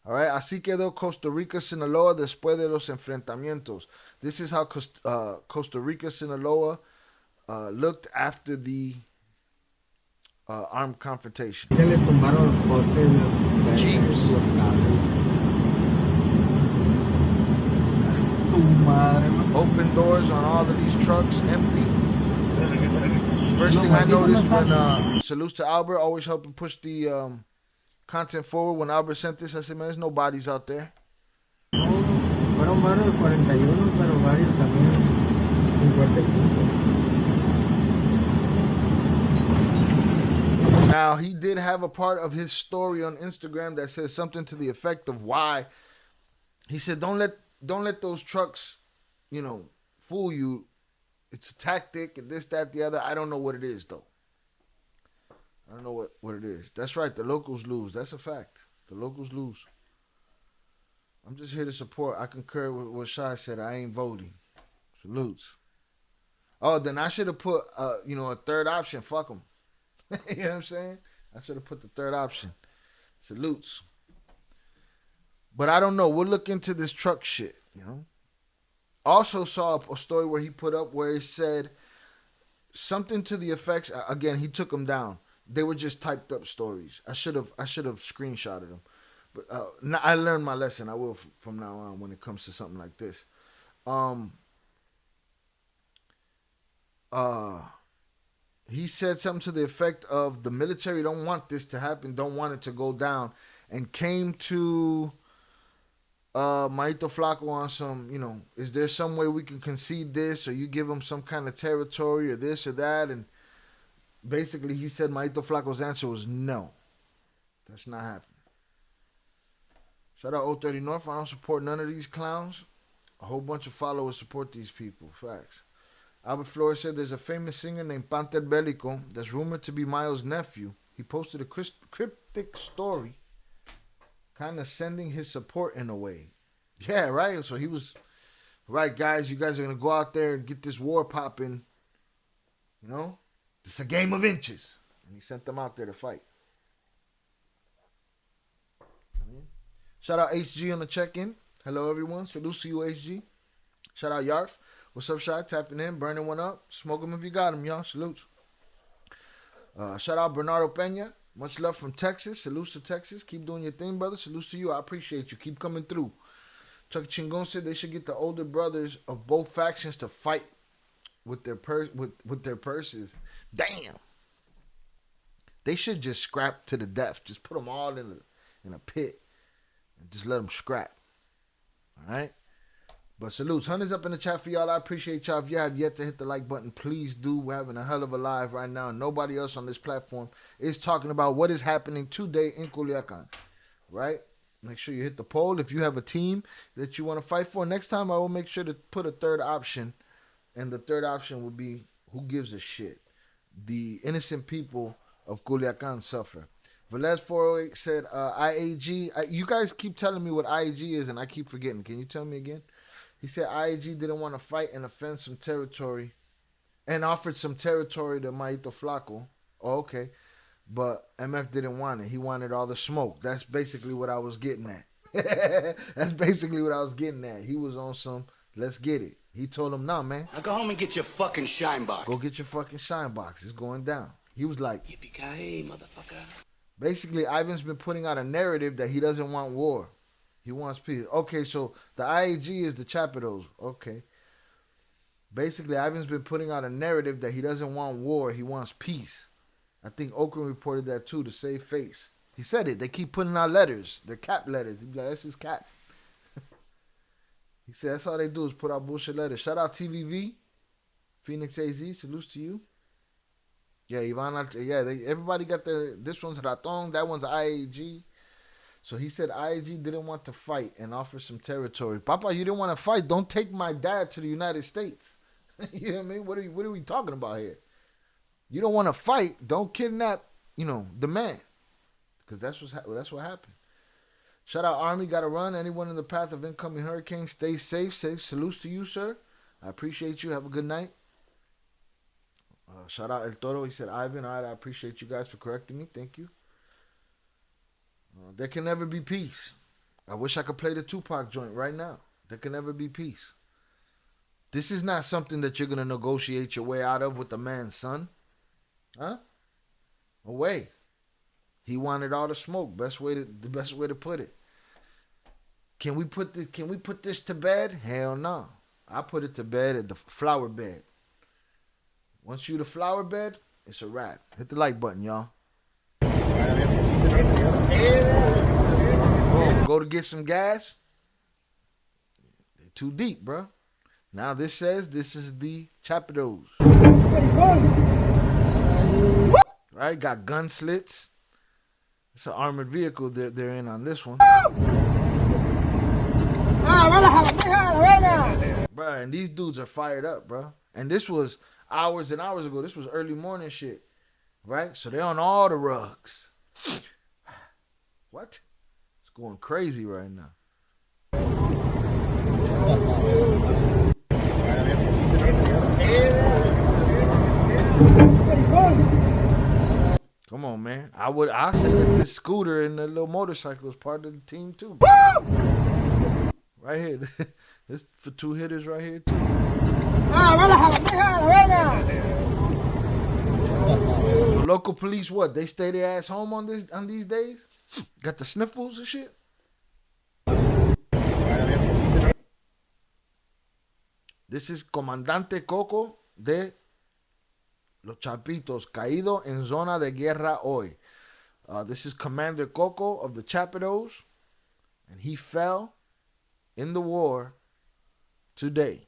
All right, así quedó Costa Rica, Sinaloa después de los enfrentamientos. This is how Costa Rica, Sinaloa looked after the armed confrontation. Se le tumbaron los postes. Jeeps. Tu madre, man. Open doors on all of these trucks, empty. First thing I noticed when salutes to Albert, always helping push the content forward. When Albert sent this, I said, man, there's no bodies out there. Fueron varios de 41, pero varios también 55. Now, he did have a part of his story on Instagram that says something to the effect of why. He said, don't let those trucks, fool you. It's a tactic and this, that, the other. I don't know what it is, though. I don't know what it is. That's right. The locals lose. That's a fact. The locals lose. I'm just here to support. I concur with what Shai said. I ain't voting. Salutes. Oh, then I should have put, a third option. Fuck them. You know what I'm saying? I should have put the third option. Salutes. But I don't know. We'll look into this truck shit, Also saw a story where he put up where it said something to the effects. Again, he took them down. They were just typed up stories. I should have screenshotted them. But I learned my lesson. I will from now on when it comes to something like this. He said something to the effect of the military don't want this to happen, don't want it to go down, and came to Maito Flaco on some, is there some way we can concede this, or you give them some kind of territory or this or that? And basically he said Maito Flaco's answer was no. That's not happening. Shout out 030 North. I don't support none of these clowns. A whole bunch of followers support these people. Facts. Albert Flores said there's a famous singer named Panter Bellico that's rumored to be Miles' nephew. He posted a cryptic story kind of sending his support in a way. Yeah, right? So he was, right, guys, you guys are going to go out there and get this war popping. It's a game of inches. And he sent them out there to fight. Shout out HG on the check-in. Hello, everyone. Salute to you, HG. Shout out Yarf. What's up, Shy? Tapping in, burning one up. Smoke them if you got them, y'all. Salutes. Shout out Bernardo Pena. Much love from Texas. Salutes to Texas. Keep doing your thing, brother. Salutes to you. I appreciate you. Keep coming through. Chuck Chingon said they should get the older brothers of both factions to fight with their purses. Damn. They should just scrap to the death. Just put them all in a pit and just let them scrap. All right? But salutes. Hunters up in the chat for y'all. I appreciate y'all. If you have yet to hit the like button, please do. We're having a hell of a live right now. Nobody else on this platform is talking about what is happening today in Culiacán. Right? Make sure you hit the poll. If you have a team that you want to fight for, next time I will make sure to put a third option. And the third option will be, who gives a shit? The innocent people of Culiacán suffer. Velez 408 said, IAG. You guys keep telling me what IAG is, and I keep forgetting. Can you tell me again? He said IAG didn't want to fight and offend some territory and offered some territory to Maito Flaco. Oh, okay. But MF didn't want it. He wanted all the smoke. That's basically what I was getting at. That's basically what I was getting at. He was on some, let's get it. He told him, nah, man. Now go home and get your fucking shine box. Go get your fucking shine box. It's going down. He was like, yippee-ki-yay, motherfucker. Basically, Ivan's been putting out a narrative that he doesn't want war. He wants peace. Okay, so the IAG is the Chapitos. Okay. Basically, Ivan's been putting out a narrative that he doesn't want war. He wants peace. I think Okran reported that too to save face. He said it. They keep putting out letters. They're cap letters. He'd be like, that's just cap. He said that's all they do is put out bullshit letters. Shout out TVV. Phoenix AZ. Salutes to you. Yeah, Ivan. Yeah, everybody got this one's Raton. That one's IAG. So he said IAG didn't want to fight and offer some territory. Papa, you didn't want to fight. Don't take my dad to the United States. You know what I mean? What are we talking about here? You don't want to fight. Don't kidnap, the man. Because that's what happened. Shout out Army, gotta run. Anyone in the path of incoming hurricane, stay safe. Salutes to you, sir. I appreciate you. Have a good night. Shout out El Toro. He said, Ivan, all right, I appreciate you guys for correcting me. Thank you. There can never be peace. I wish I could play the Tupac joint right now. There can never be peace. This is not something that you're going to negotiate your way out of with the man's son. Huh? away. He wanted all the smoke. The best way to put it. Can we put this to bed? Hell no. I put it to bed at the flower bed. Once you the flower bed, it's a wrap. Hit the like button, y'all. Boom. Go to get some gas. They're too deep, bro. Now this says this is the Chapitos. Right? Got gun slits. It's an armored vehicle they're in on this one. Bro, and these dudes are fired up, bro. And this was hours and hours ago. This was early morning shit. Right? So they're on all the rugs. What? It's going crazy right now. Come on, man. I say that this scooter and the little motorcycle is part of the team too. Right here. This for two hitters right here too. So local police, what? They stay their ass home on these days? Got the sniffles and shit? This is Comandante Coco de Los Chapitos, caído en zona de guerra hoy. This is Commander Coco of the Chapitos, and he fell in the war today.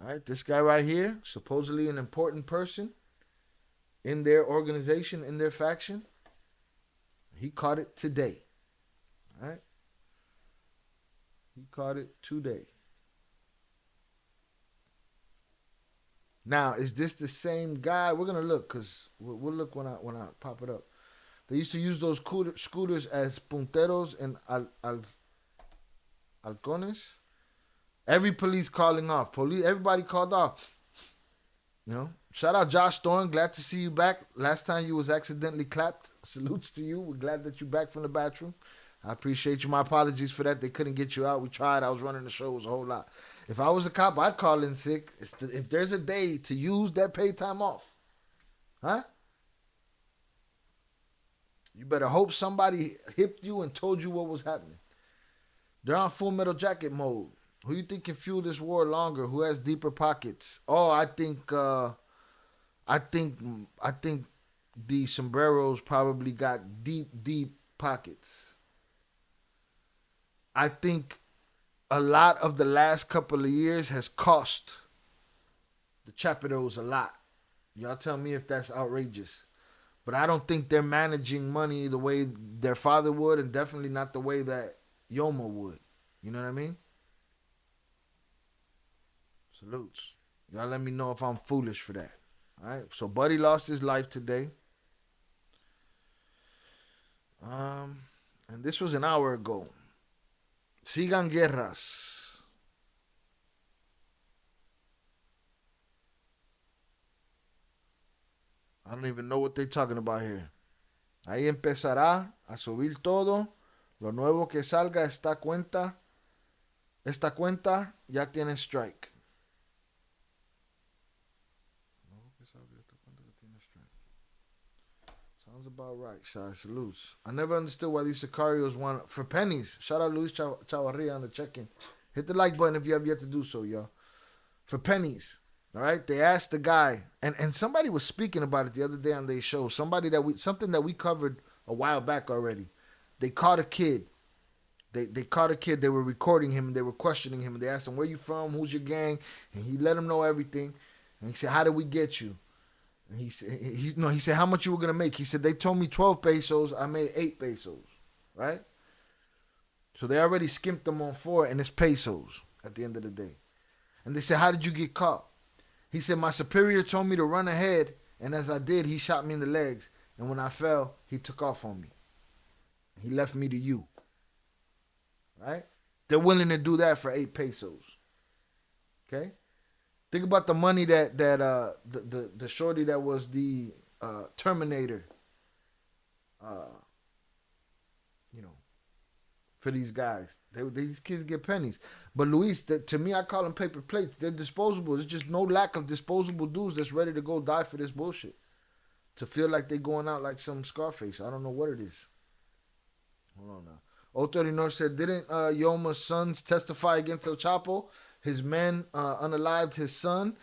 All right, this guy right here, supposedly an important person in their organization, in their faction, he caught it today. All right, he caught it today. Now, is this the same guy? We're gonna look, cause we'll look when I pop it up. They used to use those scooters as punteros and halcones. Every police calling off. Everybody called off. You know. Shout out Josh Thorne. Glad to see you back. Last time you was accidentally clapped. Salutes to you. We're glad that you're back from the bathroom. I appreciate you. My apologies for that. They couldn't get you out. We tried. I was running the show. It was a whole lot. If I was a cop, I'd call in sick. If there's a day to use that paid time off, huh? You better hope somebody hipped you and told you what was happening. They're on Full Metal Jacket mode. Who you think can fuel this war longer? Who has deeper pockets? Oh, I think the sombreros probably got deep pockets. I think a lot of the last couple of years has cost the Chapitos a lot. Y'all tell me if that's outrageous. But I don't think they're managing money the way their father would, and definitely not the way that Yoma would. You know what I mean? Salutes. Y'all let me know if I'm foolish for that. All right. So Buddy lost his life today. And this was an hour ago. Sigan guerras. I don't even know what they're talking about here. Ahí empezará a subir todo. Lo nuevo que salga, esta cuenta ya tiene strike. Sounds about right. Shout salutes. I never understood why these sicarios want for pennies. Shout out Luis Chavarria on the check-in. Hit the like button if you have yet to do so, y'all. For pennies. All right. They asked the guy, and somebody was speaking about it the other day on their show. Something that we covered a while back already. They caught a kid. They caught a kid. They were recording him and they were questioning him. And they asked him, "Where you from? Who's your gang?" And he let them know everything. And he said, "How did we get you?" And he said, "How much you were gonna make?" He said, "They told me 12 pesos. I made 8 pesos." Right? So they already skimped them on 4, and it's pesos at the end of the day. And they said, "How did you get caught?" He said, "My superior told me to run ahead, and as I did, he shot me in the legs. And when I fell, he took off on me. He left me to you." Right? They're willing to do that for 8 pesos. Okay? Think about the money that the shorty that was the Terminator, for these guys. These kids get pennies. But Luis, to me, I call them paper plates. They're disposable. There's just no lack of disposable dudes that's ready to go die for this bullshit. to feel like they going out like some Scarface. I don't know what it is. Hold on now. Otto North said, didn't Yoma's sons testify against El Chapo? His men unalived his son.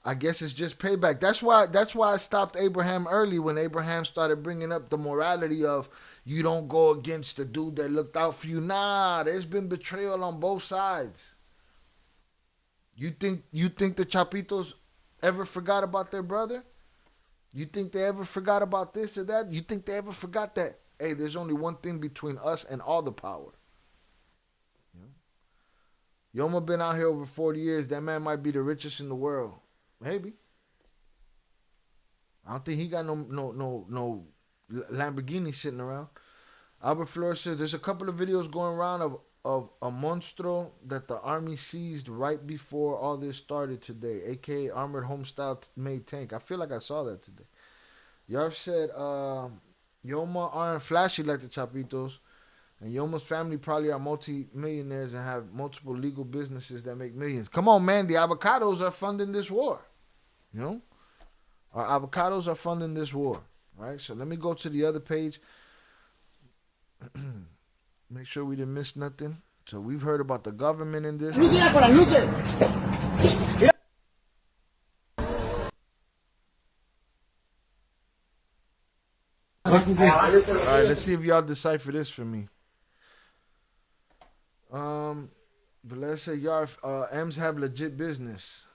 I guess it's just payback. That's why I stopped Abraham early when Abraham started bringing up the morality of you don't go against the dude that looked out for you. Nah, there's been betrayal on both sides. You think the Chapitos ever forgot about their brother? You think they ever forgot about this or that? You think they ever forgot that, hey, there's only one thing between us and all the power? Yoma been out here over 40 years. That man might be the richest in the world. Maybe. I don't think he got no Lamborghini sitting around. Albert Flores says there's a couple of videos going around of a monstro that the army seized right before all this started today, aka armored home-style made tank. I feel like I saw that today. Yarf said Yoma aren't flashy like the Chapitos, and Yoma's family probably are multi-millionaires and have multiple legal businesses that make millions. Come on, man. The avocados are funding this war. You know? Our avocados are funding this war. All right? So let me go to the other page. Make sure we didn't miss nothing. So we've heard about the government in this. All right, let's see if y'all decipher this for me. But let's say y'all M's have legit business.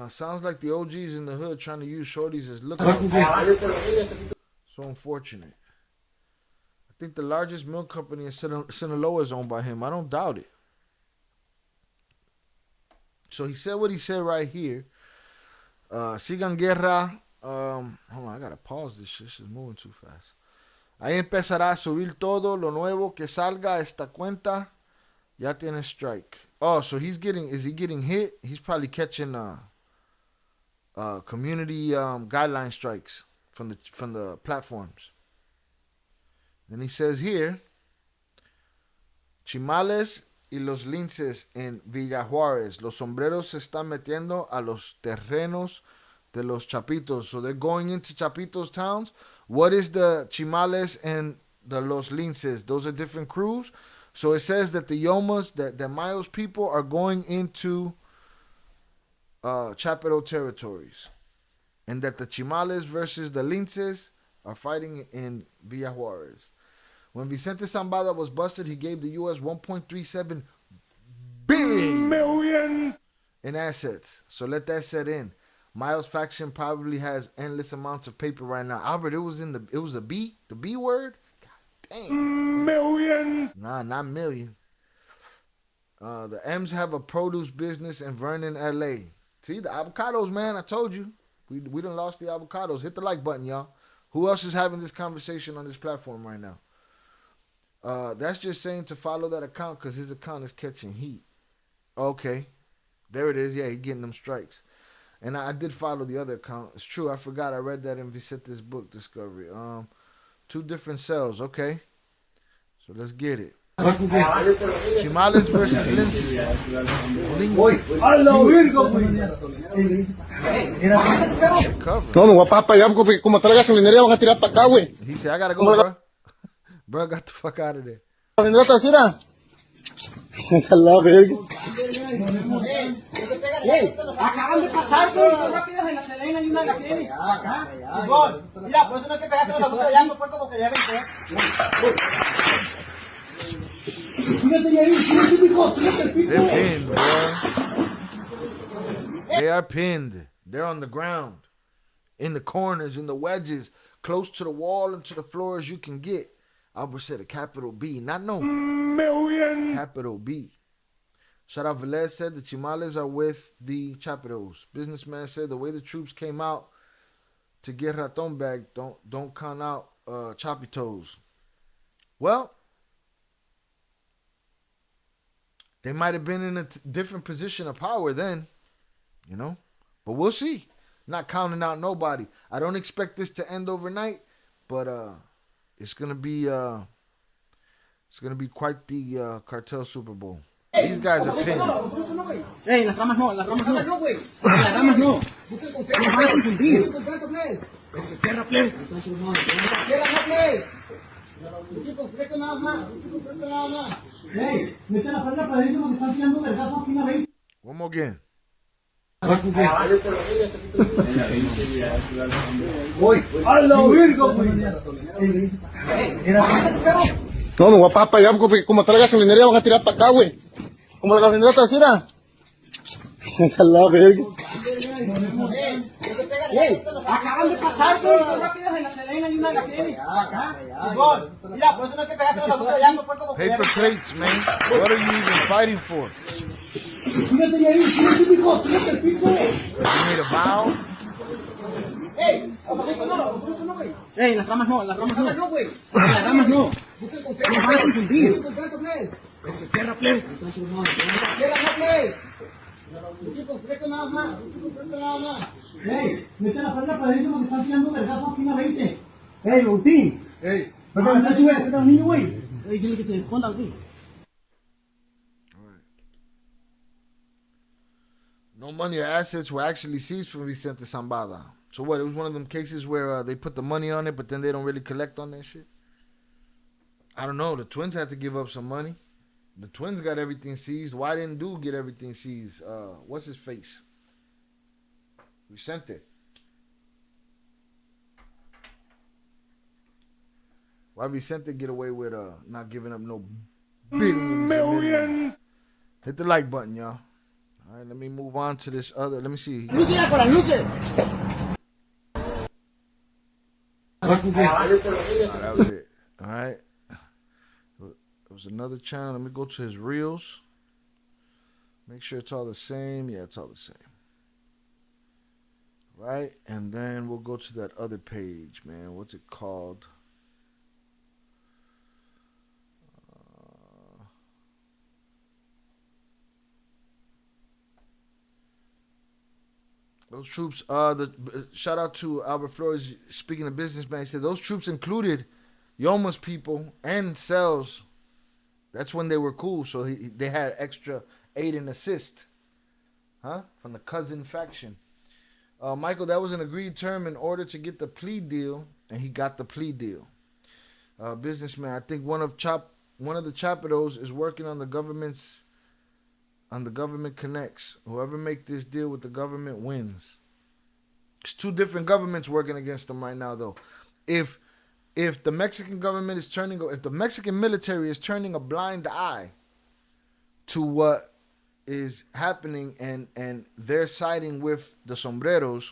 Sounds like the OGs in the hood trying to use shorties as lookouts. So unfortunate. I think the largest milk company in Sinaloa is owned by him. I don't doubt it. So he said what he said right here. Sigan guerra. Hold on, I gotta pause this shit. This is moving too fast. Ahí empezará a subir todo lo nuevo que salga esta cuenta. Ya tiene strike. Oh, so is he getting hit? He's probably catching community guideline strikes from the platforms. Then he says here, Chimales y los linces en Villa Juárez. Los sombreros se están metiendo a los terrenos de los Chapitos. So they're going into Chapitos towns. What is the Chimales and the Los Linces? Those are different crews. So it says that the Yomas, that Miles people are going into Chapero territories. And that the Chimales versus the Linces are fighting in Villa Juárez. When Vicente Zambada was busted, he gave the U.S. $1.37 billion in assets. So let that set in. Miles' faction probably has endless amounts of paper right now. Albert, it was a B, the B word. God damn. Millions. Nah, not millions. The M's have a produce business in Vernon, L.A. See, the avocados, man, I told you. We done lost the avocados. Hit the like button, y'all. Who else is having this conversation on this platform right now? That's just saying to follow that account because his account is catching heat. Okay. There it is. Yeah, he's getting them strikes. And I did follow the other account. It's true. I forgot. I read that in Vicente's book, Discovery. 2 different cells. Okay. So let's get it. Chimales versus Lindsay. No, me voy para allá porque como está la gasolinería van a tirar para acá, güey. He said, I gotta go, bro. Bro, got the fuck out of there. ¿Vendrá trasera? Esa la verga. Acaban de pasar, güey, 2 rápidas en la Selena y una en la Kennedy. Acá. Mira, por eso no hay que pegarse la boca allá, no fue como que deben ser. They're pinned, bro. They are pinned. They're on the ground. In the corners, in the wedges, close to the wall and to the floor as you can get. Albert said a capital B. Not no. Million. Capital B. Shout out Velez said the Chimales are with the Chapitos. Businessman said the way the troops came out to get Raton back, don't count out Chapitos. Well, they might have been in a different position of power then, you know. But we'll see. Not counting out nobody. I don't expect this to end overnight, but it's gonna be quite the Cartel Super Bowl. These guys are pinned. Hey, las ramas no, güey. Las ramas no. Las van a confundir. Tierra, plebe. Tierra, no, plebe. Mucho concreto nada más. Hey, mete la falda para adentro porque están tirando vergazos aquí en la 20. One more again. Uy, a la virga, güey. No, me voy a pagar para allá porque como está la gasolinera van a tirar para acá, güey. Como la gasolinera trasera. Esa es la verga. Acaban de pasar, güey. Dos rápidas en la Selena y una en la clínica. Acá. Mira, por eso no es que pegaste la boca allá, no fue como Paper plates, man. What are you even fighting for? Fíjate ahí, fíjate, mijo, fíjate el pico. You need a vow? Ey, no, ey, las ramas no, güey. Las ramas no. Las van a confundir. Tierra, plebe. Tierra, no, plebe. Mucho concreto nada más. Ey, mete la falda para adentro porque están tirando vergazos aquí en la 20. Ey, Agustín. Ey. Vete a los niños, güey. Ey, dile que se esconda, Agustín. No money or assets were actually seized from Vicente Zambada. So what? It was one of them cases where they put the money on it, but then they don't really collect on that shit? I don't know. The twins had to give up some money. The twins got everything seized. Why didn't Dude get everything seized? What's his face? Vicente. Why Vicente get away with not giving up no billions? Hit the like button, y'all. All right, let me move on to this other. Let me see. Luce con las luces. That was it. All right. There was another channel. Let me go to his reels. Make sure it's all the same. Yeah, it's all the same. Right? And then we'll go to that other page, man. What's it called? Those troops, shout out to Albert Flores, speaking of business, man. He said those troops included Yoma's people and cells. That's when they were cool. So they had extra aid and assist. From the cousin faction. Michael, that was an agreed term in order to get the plea deal, and he got the plea deal. Businessman, I think one of the Chapitos is working on the government connects. Whoever make this deal with the government wins. It's two different governments working against them right now, though. If the Mexican government is if the Mexican military is turning a blind eye to what is happening and they're siding with the sombreros,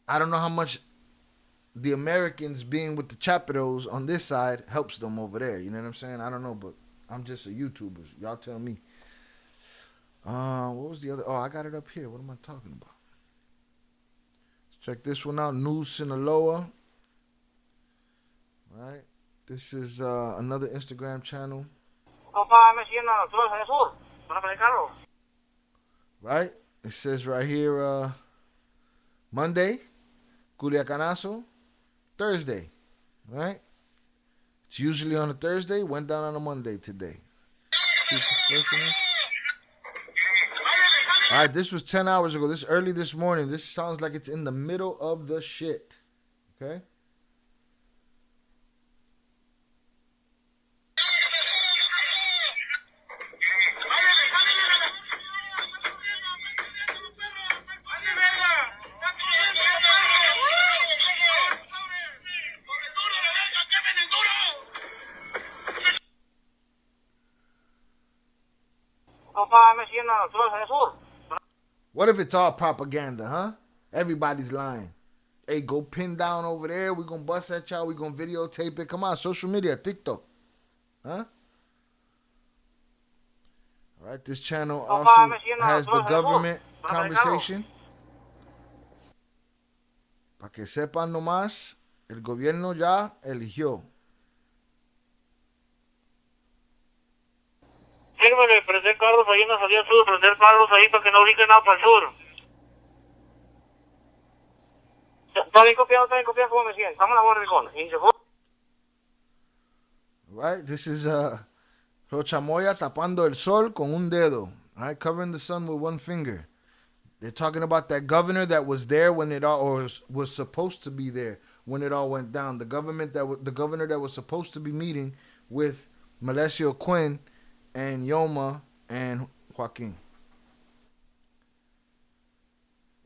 I don't know how much the Americans being with the Chapitos on this side helps them over there. You know what I'm saying? I don't know, but I'm just a YouTuber. Y'all tell me. What was the other? Oh, I got it up here. What am I talking about? Let's check this one out. In Sinaloa. Right. This is another Instagram channel. Right. It says right here, Monday, Culiacanazo, Thursday. Right. It's usually on a Thursday. Went down on a Monday today. All right, this was 10 hours ago. This early this morning. This sounds like it's in the middle of the shit. Okay? What if it's all propaganda, huh? Everybody's lying. Hey, go pin down over there. We're going to bust at y'all. We're going to videotape it. Come on, social media, TikTok. Huh? All right, this channel also has the government conversation. Para que sepan nomás, el gobierno ya eligió. Sírvele, prender carros ahí en la salida sur, prender carros ahí para que no brinquen nada para el sur. Está bien copiado, como me decían. Estamos en la borda, y se fue. Right, this is Rochamoya tapando el sol con un dedo. Right, covering the sun with one finger. They're talking about that governor that was there when it all, or was supposed to be there when it all went down. The governor that was supposed to be meeting with Melesio Quinn and Yoma and Joaquin.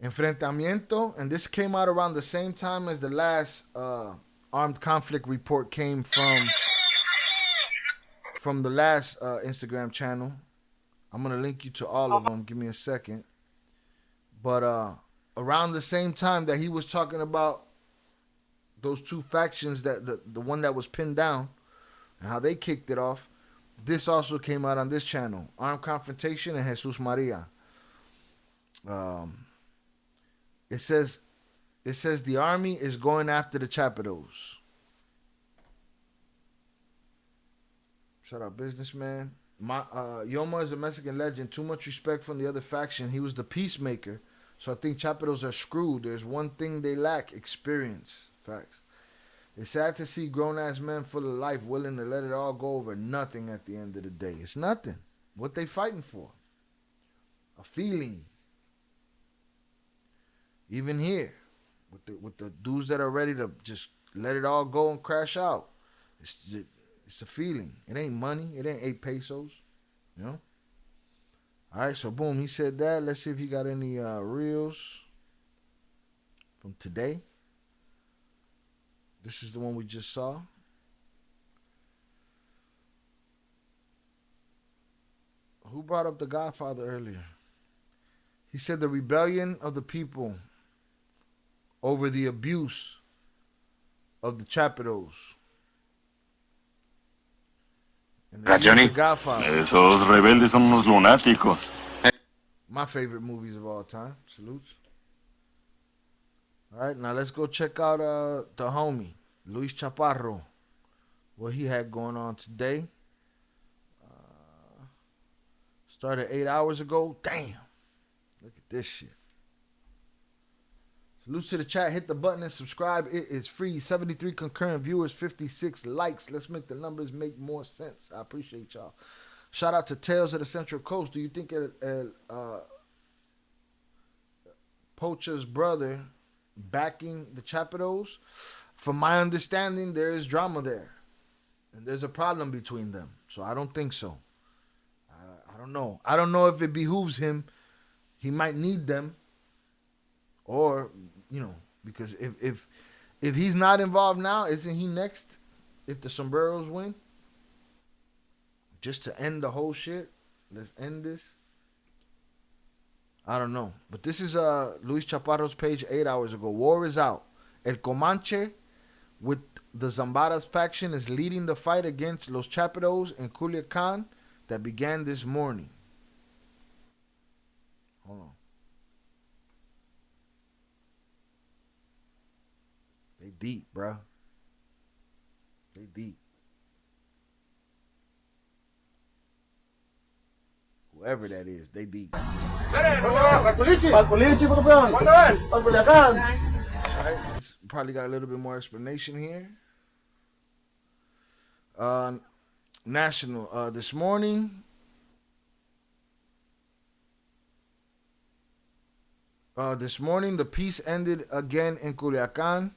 Enfrentamiento, and this came out around the same time as the last armed conflict report came from the last Instagram channel. I'm gonna link you to all of them. Give me a second. But around the same time that he was talking about those two factions, that the one that was pinned down and how they kicked it off, this also came out on this channel. Armed Confrontation and Jesus Maria. It says the army is going after the Chapitos. Shout out businessman. Yoma is a Mexican legend. Too much respect from the other faction. He was the peacemaker. So I think Chapitos are screwed. There's one thing they lack: experience. Facts. It's sad to see grown-ass men full of life willing to let it all go over nothing at the end of the day. It's nothing. What they fighting for? A feeling. Even here, with the dudes that are ready to just let it all go and crash out. It's a feeling. It ain't money. It ain't 8 pesos. You know? All right, so boom, he said that. Let's see if he got any reels from today. This is the one we just saw. Who brought up The Godfather earlier? He said the rebellion of the people over the abuse of the Chapitos. Johnny, esos rebeldes son unos lunáticos. My favorite movies of all time. Salutes. All right, now let's go check out the homie, Luis Chaparro. What he had going on today. Started 8 hours ago. Damn. Look at this shit. Salute to the chat. Hit the button and subscribe. It is free. 73 concurrent viewers, 56 likes. Let's make the numbers make more sense. I appreciate y'all. Shout out to Tales of the Central Coast. Do you think Pocha's brother backing the Chapitos? From my understanding, there is drama there. And there's a problem between them. So I don't think so. I don't know. I don't know if it behooves him. He might need them. Or, you know, because if he's not involved now, isn't he next if the Sombreros win? Just to end the whole shit? Let's end this. I don't know. But this is Luis Chaparro's page 8 hours ago. War is out. El Comanche with the Zambaras faction is leading the fight against Los Chapitos in Culiacán that began this morning. Hold on. They deep, bro. They deep. Whoever that is, they deep. Alright, it's probably got a little bit more explanation here. National. This morning. The peace ended again in Culiacán.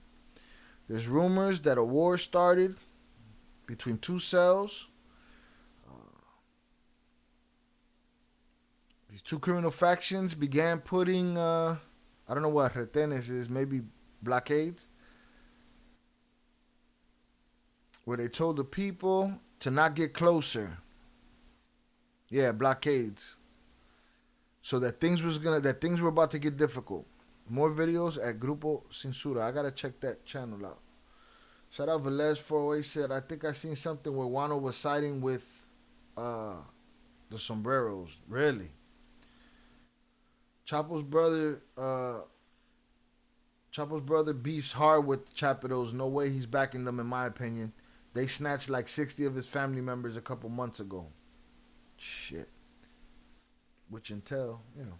There's rumors that a war started between two cells. These two criminal factions began putting, I don't know what retenes is, maybe blockades, where they told the people to not get closer. Yeah, blockades. So that things were about to get difficult. More videos at Grupo Censura. I gotta check that channel out. Shout out Velez 408 said, I think I seen something where Wano was siding with the Sombreros. Really? Chapo's brother beefs hard with Chapitos. No way he's backing them, in my opinion. They snatched like 60 of his family members a couple months ago. Shit. Which entail, you know,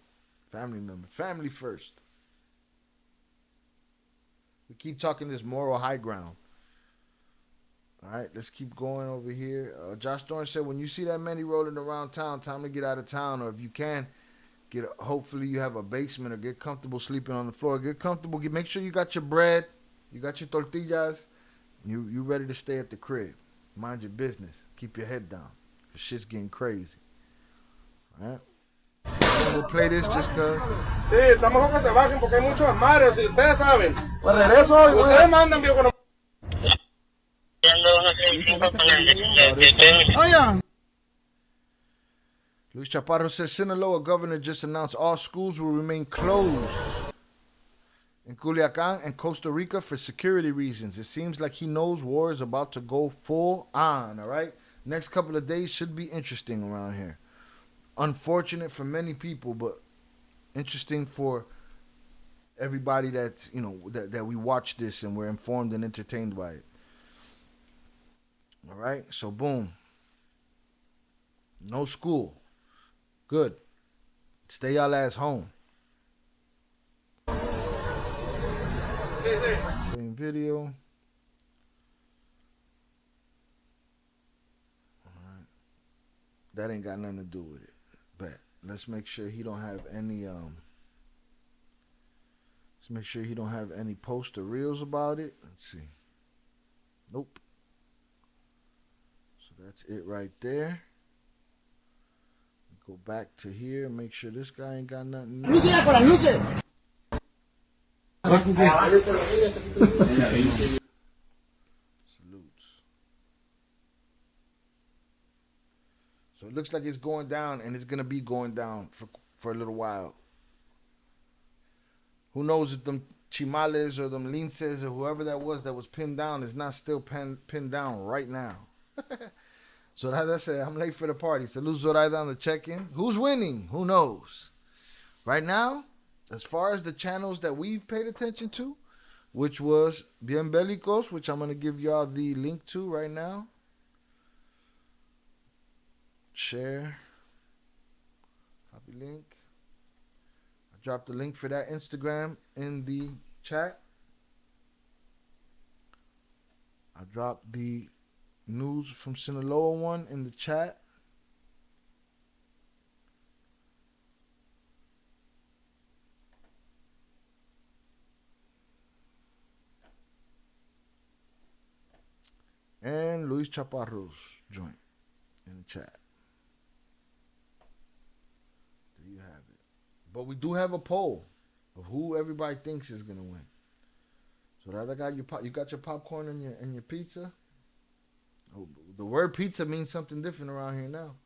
family members. Family first. We keep talking this moral high ground. All right, let's keep going over here. Josh Thorne said, when you see that many rolling around town, time to get out of town. Or if you can, Hopefully you have a basement or get comfortable sleeping on the floor. Get comfortable. Make sure you got your bread, you got your tortillas. You ready to stay at the crib. Mind your business. Keep your head down. Cause shit's getting crazy. All right. We'll play this just cause. Sí, está mejor que se bajen porque hay muchos desmadres y ustedes saben. Pues regreso y ustedes mandan, viejo. Luis Chaparro says Sinaloa governor just announced all schools will remain closed in Culiacán and Costa Rica for security reasons. It seems like he knows war is about to go full on, all right? Next couple of days should be interesting around here. Unfortunate for many people, but interesting for everybody that's, that we watch this and we're informed and entertained by it. All right? So, boom. No school. Good. Stay y'all ass home. Same video. Alright. That ain't got nothing to do with it. But let's make sure he don't have any let's make sure he don't have any post or reels about it. Let's see. Nope. So that's it right there. Go back to here and make sure this guy ain't got nothing. Salutes. So it looks like it's going down, and it's gonna be going down for a little while. Who knows if them chimales or them linces or whoever that was pinned down is not still pinned down right now. So as I said, I'm late for the party. Salud Zoraida on the check-in. Who's winning? Who knows? Right now, as far as the channels that we've paid attention to, which was Bien Bélicos, which I'm going to give y'all the link to right now. Share. Copy link. I dropped the link for that Instagram in the chat. I dropped the news from Sinaloa one in the chat. And Luis Chaparro's joint in the chat. There you have it. But we do have a poll of who everybody thinks is gonna win. So the other guy, you got your popcorn and your pizza. Oh, the word pizza means something different around here now.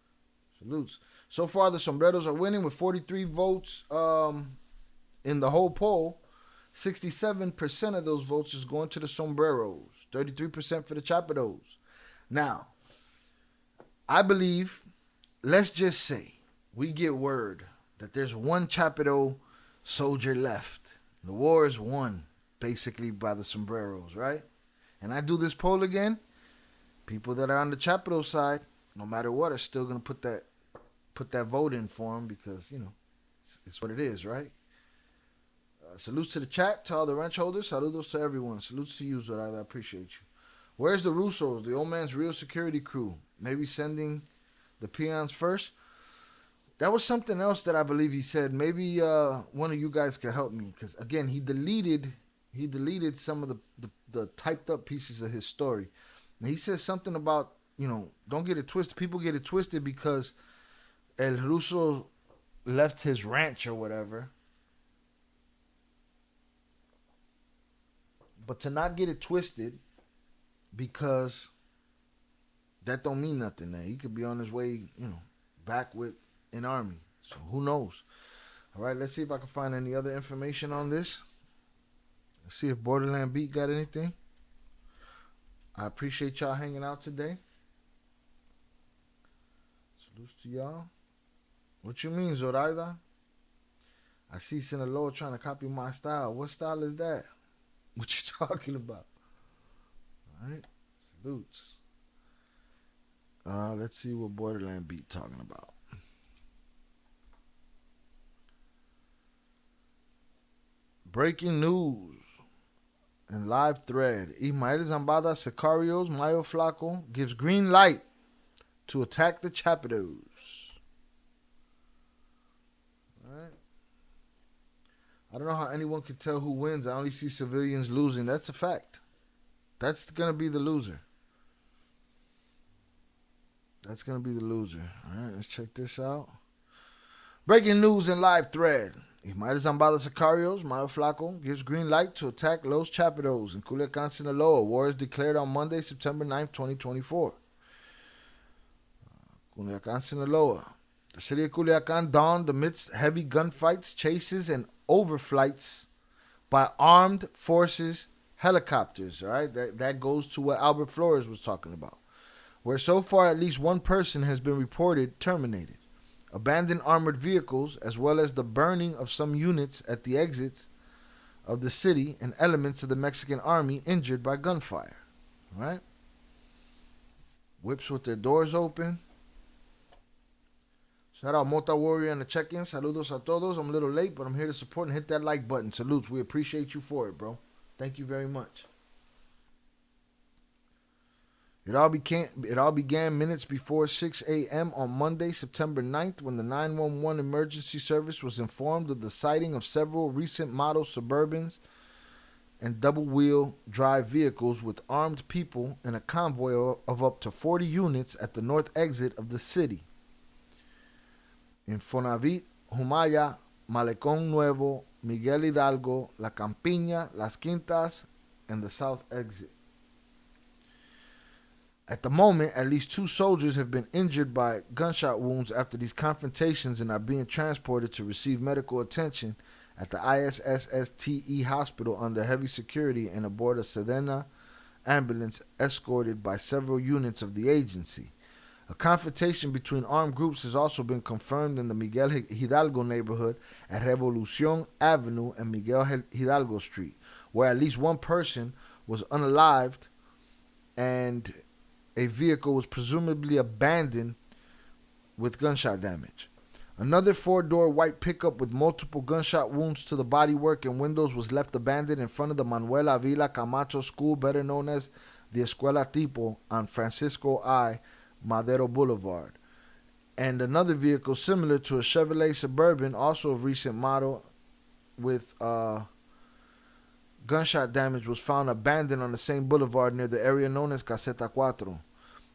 Salutes. So far, the sombreros are winning with 43 votes in the whole poll. 67% of those votes is going to the sombreros. 33% for the chapados. Now, I believe, let's just say, we get word that there's one chapado soldier left. The war is won, basically, by the sombreros, right? And I do this poll again. People that are on the Chapado side, no matter what, are still gonna put that vote in for them because it's what it is, right? Salutes to the chat, to all the ranch holders. Saludos to everyone. Salutes to you, Zoraida. I appreciate you. Where's the Russos, the old man's real security crew? Maybe sending the peons first. That was something else that I believe he said. Maybe one of you guys could help me because again, he deleted some of the typed up pieces of his story. And he says something about, don't get it twisted. People get it twisted because El Russo left his ranch or whatever. But to not get it twisted because that don't mean nothing there. He could be on his way, back with an army. So who knows? All right, let's see if I can find any other information on this. Let's see if Borderland Beat got anything. I appreciate y'all hanging out today. Salutes to y'all. What you mean, Zoraida? I see Sinaloa trying to copy my style. What style is that? What you talking about? All right. Salutes. Let's see what Borderland Beat talking about. Breaking news. And live thread. Ismael Zambada Sicarios Mayo Flaco gives green light to attack the Chapados. All I don't know how anyone can tell who wins. I only see civilians losing. That's a fact. That's going to be the loser. That's going to be the loser. All right, let's check this out. Breaking news in live thread. Ismael Zambada Sicarios, Mayo Flaco, gives green light to attack Los Chapitos in Culiacán, Sinaloa. War is declared on Monday, September 9th, 2024. Culiacán, Sinaloa. The city of Culiacán dawned amidst heavy gunfights, chases, and overflights by armed forces helicopters. All right, that goes to what Albert Flores was talking about, where so far at least one person has been reported terminated. Abandoned armored vehicles, as well as the burning of some units at the exits of the city, and elements of the Mexican army injured by gunfire. All right, whips with their doors open. Shout out Mota Warrior and the check-in. Saludos a todos. I'm a little late, but I'm here to support and hit that like button. Salutes. We appreciate you for it, bro. Thank you very much. It all began minutes before 6 a.m. on Monday, September 9th, when the 911 emergency service was informed of the sighting of several recent model Suburbans and double-wheel drive vehicles with armed people in a convoy of up to 40 units at the north exit of the city. In Fonavit, Humaya, Malecón Nuevo, Miguel Hidalgo, La Campiña, Las Quintas, and the south exit. At the moment, at least 2 soldiers have been injured by gunshot wounds after these confrontations and are being transported to receive medical attention at the ISSSTE hospital under heavy security and aboard a Sedena ambulance escorted by several units of the agency. A confrontation between armed groups has also been confirmed in the Miguel Hidalgo neighborhood at Revolucion Avenue and Miguel Hidalgo Street, where at least one person was unalived and a vehicle was presumably abandoned with gunshot damage. Another 4-door white pickup with multiple gunshot wounds to the bodywork and windows was left abandoned in front of the Manuel Avila Camacho School, better known as the Escuela Tipo, on Francisco I. Madero Boulevard. And another vehicle similar to a Chevrolet Suburban, also of recent model, with gunshot damage, was found abandoned on the same boulevard near the area known as Caseta Cuatro.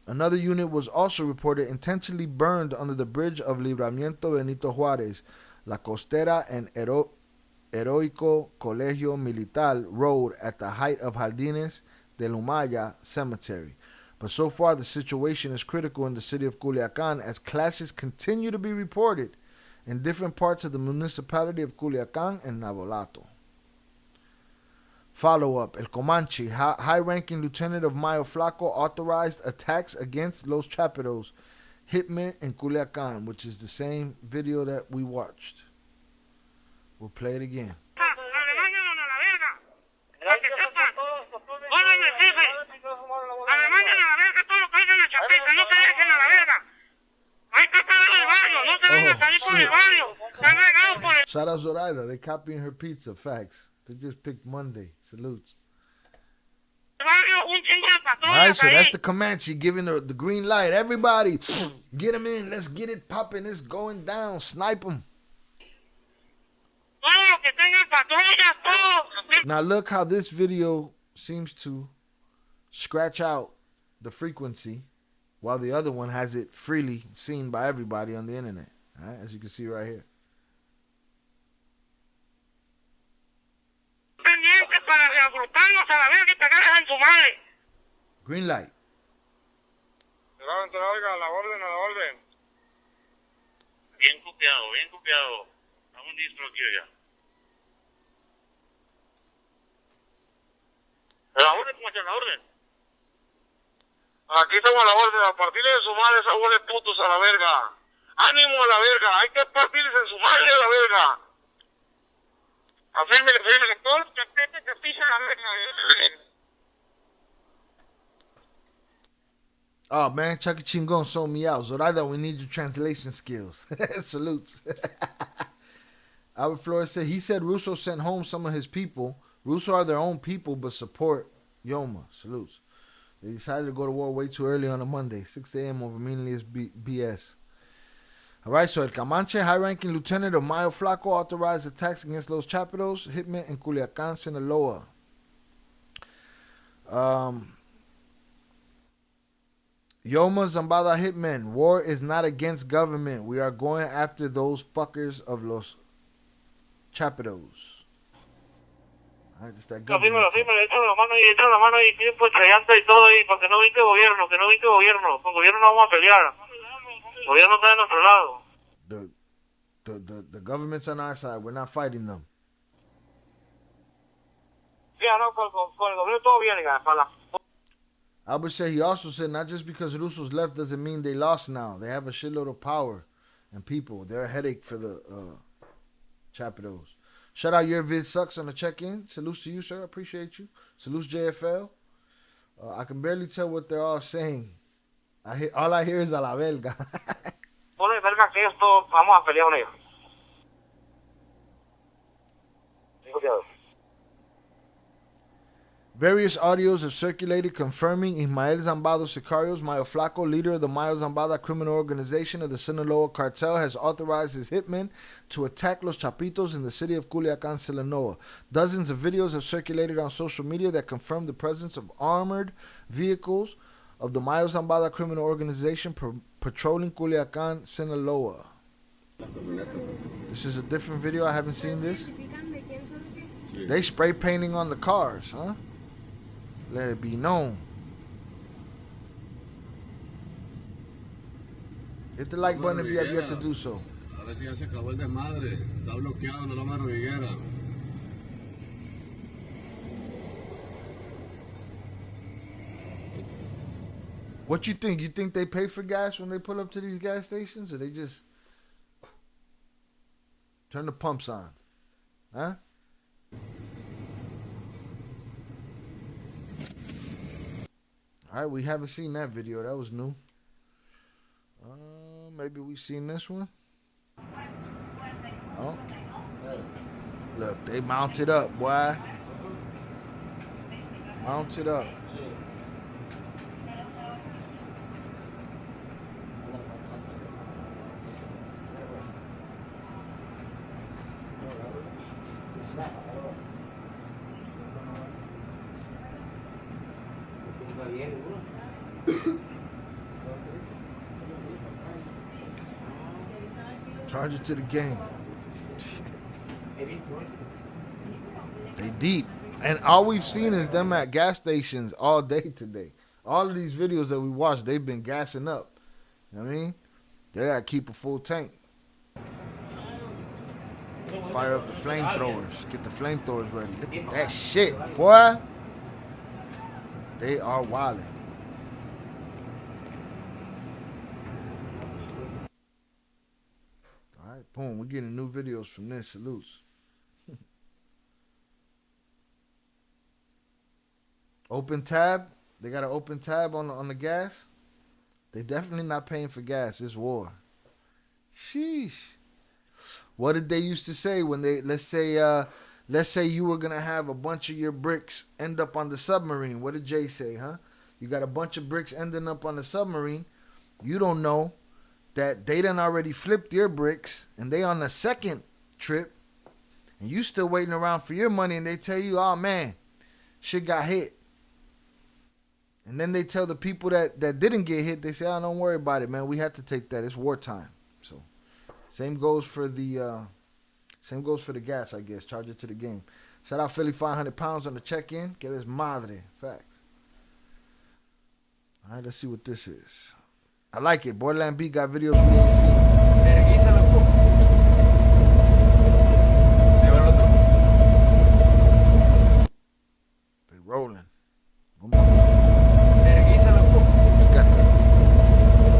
Another unit was also reported intentionally burned under the bridge of Libramiento Benito Juárez, La Costera, and Heroico Colegio Militar Road at the height of Jardines de Lumaya Cemetery. But so far, the situation is critical in the city of Culiacán as clashes continue to be reported in different parts of the municipality of Culiacán and Navolato. Follow-up. El Comanche, high-ranking lieutenant of Mayo Flaco, authorized attacks against Los Chapitos hitmen in Culiacán, which is the same video that we watched. We'll play it again. Shout out Zoraida. They're copying her pizza. Facts. They just picked Monday. Salutes. Alright, so that's the Comanche giving the green light. Everybody, get them in. Let's get it popping. It's going down. Snipe them. Now look how this video seems to scratch out the frequency while the other one has it freely seen by everybody on the internet. All right, as you can see right here. Green light. Bien copiado, bien copiado. Estamos listos aquí ya. La orden, ¿cómo está la orden? Aquí estamos a la orden, a partir de su madre esa de putos a la verga. Ánimo a la verga, hay que partirse en su madre a la verga. Afírmele, todos los chapetes que pisan la verga. Oh man, Chucky Chingon sold me out. Zoraida, we need your translation skills. Salutes. Albert Flores said he said Russo sent home some of his people. Russo are their own people, but support Yoma. Salutes. They decided to go to war way too early on a Monday, 6 a.m. over meaningless BS. All right, so El Comanche, high-ranking lieutenant of Mayo Flaco, authorized attacks against Los Chapitos hitmen in Culiacán, Sinaloa. Yoma Zambada hitmen, war is not against government. We are going after those fuckers of Los Chapitos. All right, it's that government. Le echan la mano y piden pues llanta y todo ahí, porque no viste gobierno, que no viste gobierno. Con gobierno no vamos a pelear. El gobierno está de nuestro lado. The government's on our side. We're not fighting them. Sí, no, con el gobierno todo bien, para Albert said he also said not just because Russo's left doesn't mean they lost now. They have a shitload of power and people. They're a headache for the Chapitos. Shout out Your Vid Sucks on the check-in. Salutes to you, sir. Appreciate you. Salutes JFL. I can barely tell what they're all saying. All I hear is a la belga. Pone verga que esto, vamos a pelear con ellos. Various audios have circulated confirming Ismael Zambado Sicarios, Mayo Flaco, leader of the Mayo Zambada criminal organization of the Sinaloa Cartel, has authorized his hitmen to attack Los Chapitos in the city of Culiacán, Sinaloa. Dozens of videos have circulated on social media that confirm the presence of armored vehicles of the Mayo Zambada criminal organization patrolling Culiacán, Sinaloa. This is a different video. I haven't seen this. They spray painting on the cars, huh? Let it be known. Hit the like button if you have yet to do so. A ver si ya se acabó el desmadre. Está bloqueado, no la más rodillera. What you think? You think they pay for gas when they pull up to these gas stations, or they just turn the pumps on? Huh? All right, we haven't seen that video. That was new. Maybe we seen this one. Oh, look, they mounted up, boy. Mounted up. Charge it to the game. They deep. And all we've seen is them at gas stations all day today. All of these videos that we watched, they've been gassing up. You know what I mean? They gotta keep a full tank. Fire up the flamethrowers. Get the flamethrowers ready. Look at that shit, boy. They are wilding. All right, boom. We're getting new videos from this. Salutes. Open tab. They got an open tab on the gas. They definitely not paying for gas. It's war. Sheesh. What did they used to say when they let's say you were gonna have a bunch of your bricks end up on the submarine? What did Jay say, huh? You got a bunch of bricks ending up on the submarine. You don't know that they done already flipped your bricks and they on the second trip and you still waiting around for your money, and they tell you, oh man, shit got hit. And then they tell the people that didn't get hit, they say, oh, don't worry about it, man. We had to take that. It's wartime. So same goes for the gas, I guess. Charge it to the game. Shout out Philly 500 pounds on the check-in. Que des madre. Facts. All right, let's see what this is. I like it. Borderland Beat got videos we ain't seen. They rolling. Got the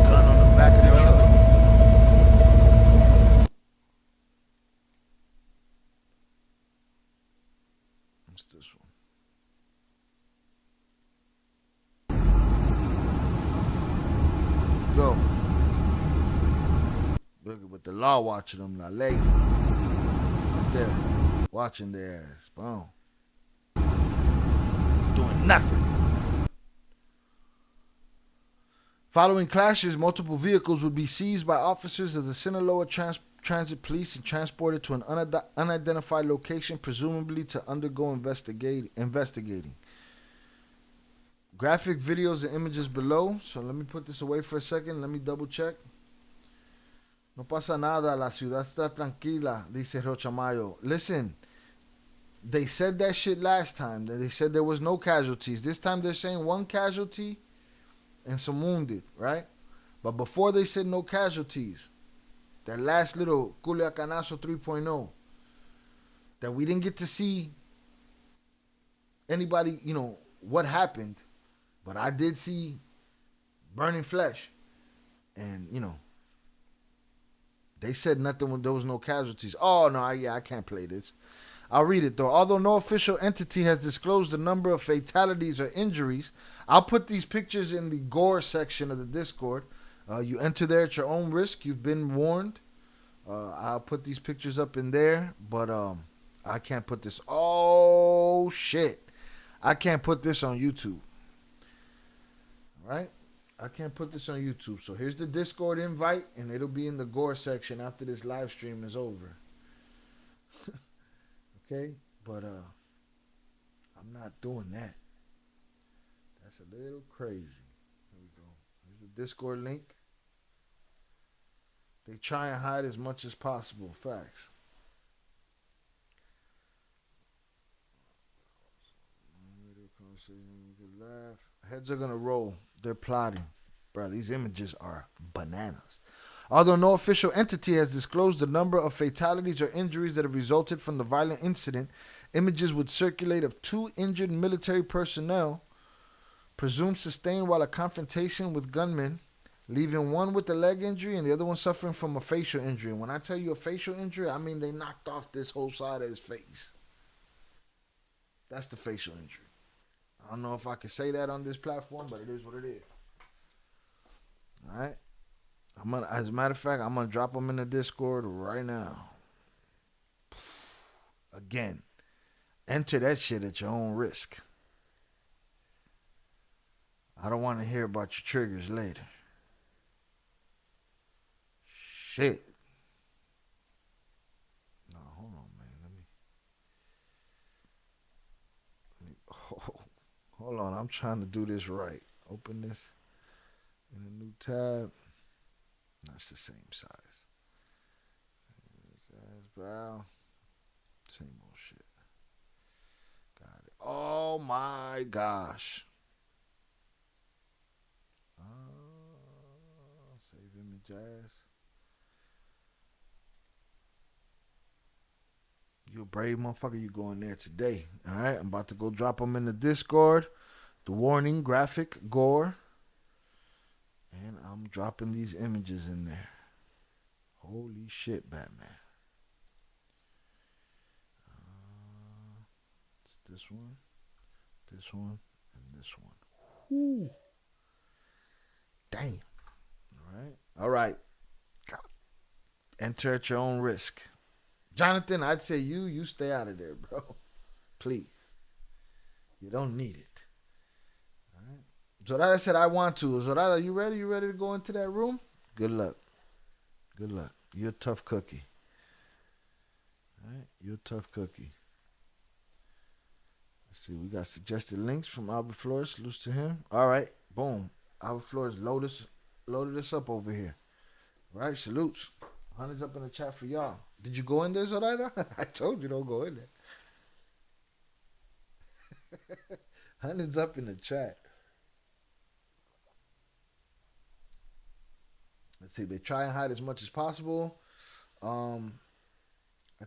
gun on the back of the truck. What's this one? Go. Look at what the law watching them, la ley. Right there. Watching their ass. Boom. Doing nothing. Following clashes, multiple vehicles would be seized by officers of the Sinaloa Transit Police and transported to an unidentified location, presumably to undergo investigating. Graphic videos and images below. So let me put this away for a second. Let me double check. No pasa nada, la ciudad está tranquila, dice Rochamayo. Listen, they said that shit last time. They said there was no casualties. This time they're saying one casualty and some wounded, right? But before they said no casualties, that last little Culiacanazo 3.0, that we didn't get to see anybody, what happened, but I did see burning flesh. And, they said nothing when there was no casualties. Oh, no, I can't play this. I'll read it, though. Although no official entity has disclosed the number of fatalities or injuries, I'll put these pictures in the gore section of the Discord. You enter there at your own risk. You've been warned. I'll put these pictures up in there, but I can't put this. Oh, shit. I can't put this on YouTube. All right? I can't put this on YouTube. So here's the Discord invite, and it'll be in the gore section after this live stream is over. Okay? But I'm not doing that. That's a little crazy. Here we go. Here's the Discord link. They try and hide as much as possible. Facts. Laugh. Heads are gonna roll. They're plotting. Bro, these images are bananas. Although no official entity has disclosed the number of fatalities or injuries that have resulted from the violent incident, images would circulate of 2 injured military personnel, presumed sustained while a confrontation with gunmen, leaving one with a leg injury and the other one suffering from a facial injury. And when I tell you a facial injury, I mean they knocked off this whole side of his face. That's the facial injury. I don't know if I can say that on this platform, but it is what it is. All right? As a matter of fact, I'm going to drop them in the Discord right now. Again, enter that shit at your own risk. I don't want to hear about your triggers later. Shit. No, hold on, man. Hold on. I'm trying to do this right. Open this in a new tab. That's the same size. Brow. Same old shit. Got it. Oh my gosh. Save image as. You a brave motherfucker. You going there today. All right. I'm about to go drop them in the Discord. The warning, graphic, gore. And I'm dropping these images in there. Holy shit, Batman. It's this one, and this one. Whew. Damn. All right. God. Enter at your own risk. Jonathan, I'd say you stay out of there, bro. Please. You don't need it. All right. Zorada said, I want to. Zorada, you ready? You ready to go into that room? Good luck. Good luck. You're a tough cookie. All right? You're a tough cookie. Let's see. We got suggested links from Albert Flores. Salutes to him. All right. Boom. Albert Flores loaded us up over here. All right. Salutes. 100's up in the chat for y'all. Did you go in there, Zorada? I told you don't go in there. 100's up in the chat. Let's see. They try and hide as much as possible. I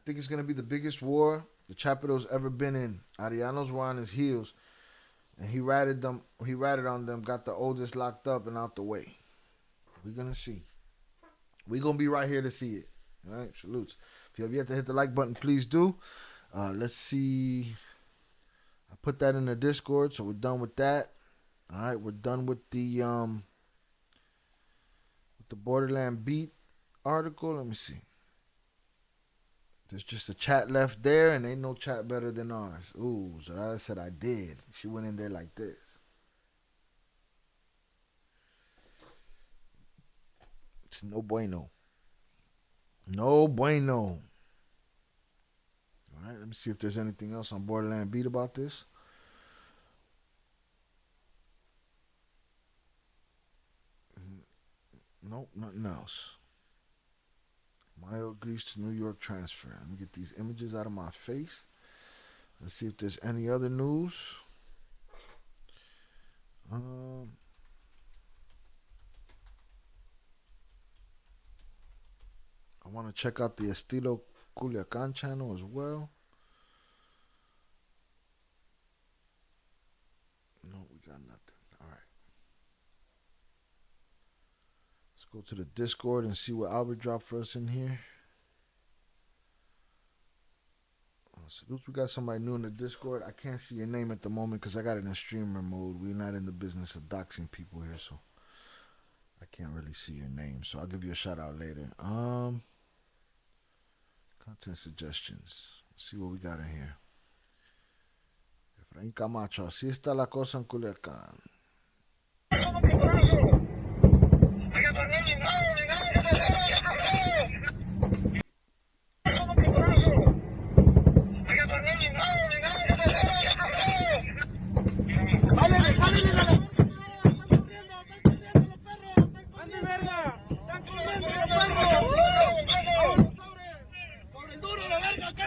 think it's going to be the biggest war the Chapito's ever been in. Ariano's were on his heels. And he ratted on them, got the oldest locked up and out the way. We're going to see. We're going to be right here to see it. All right. Salutes. If you have yet to hit the like button, please do. Let's see. I put that in the Discord, so we're done with that. All right. We're done with the Borderland Beat article. Let me see. There's just a chat left there, and ain't no chat better than ours. Ooh, so I said I did. She went in there like this. It's no bueno. No bueno. All right, let me see if there's anything else on Borderland Beat about this. Nope, nothing else. Mayo Greece to New York transfer. Let me get these images out of my face. Let's see if there's any other news. I want to check out the Estilo Culiacán channel as well. No, we got nothing. All right. Let's go to the Discord and see what Albert dropped for us in here. Salute, we got somebody new in the Discord. I can't see your name at the moment because I got it in streamer mode. We're not in the business of doxing people here, so I can't really see your name. So I'll give you a shout out later. Content suggestions. Let's see what we got in here. Efraín Camacho. Así está la cosa en Culiacán.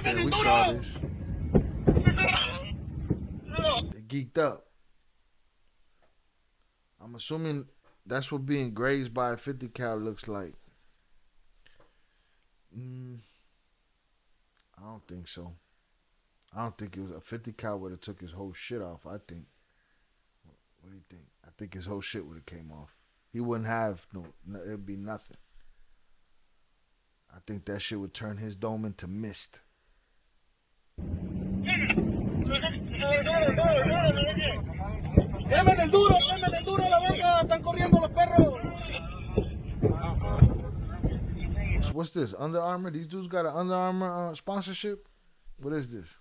Yeah, we saw this. They geeked up. I'm assuming that's what being grazed by a 50 cal looks like. I don't think so. I don't think it was a 50 cal would have took his whole shit off. I think. What do you think? I think his whole shit would have came off. He wouldn't have no. It'd be nothing. I think that shit would turn his dome into mist. What's this? Under Armour? These dudes got an Under Armour sponsorship? What is this?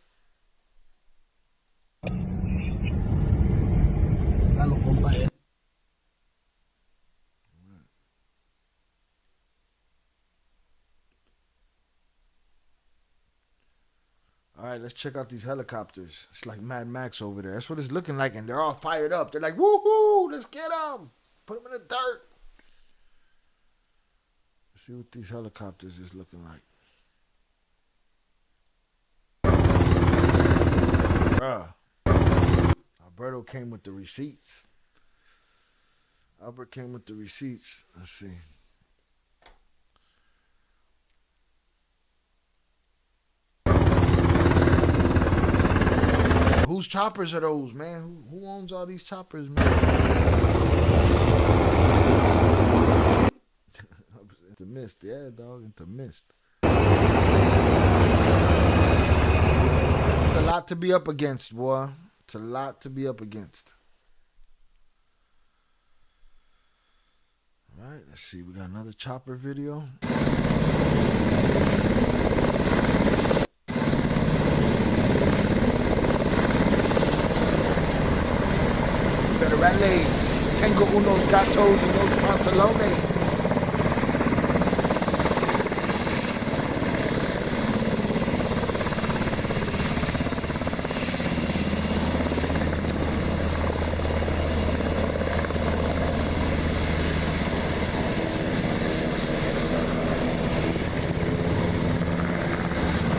All right, let's check out these helicopters. It's like Mad Max over there. That's what it's looking like, and they're all fired up. They're like, woohoo, let's get them. Put them in the dirt. Let's see what these helicopters is looking like. Bruh. Alberto came with the receipts. Albert came with the receipts. Let's see. Whose choppers are those, man? Who owns all these choppers, man? It's a mist, yeah, dog. It's a mist. It's a lot to be up against, boy. It's a lot to be up against. All right, let's see. We got another chopper video. Tengo unos gatos y unos pantalones.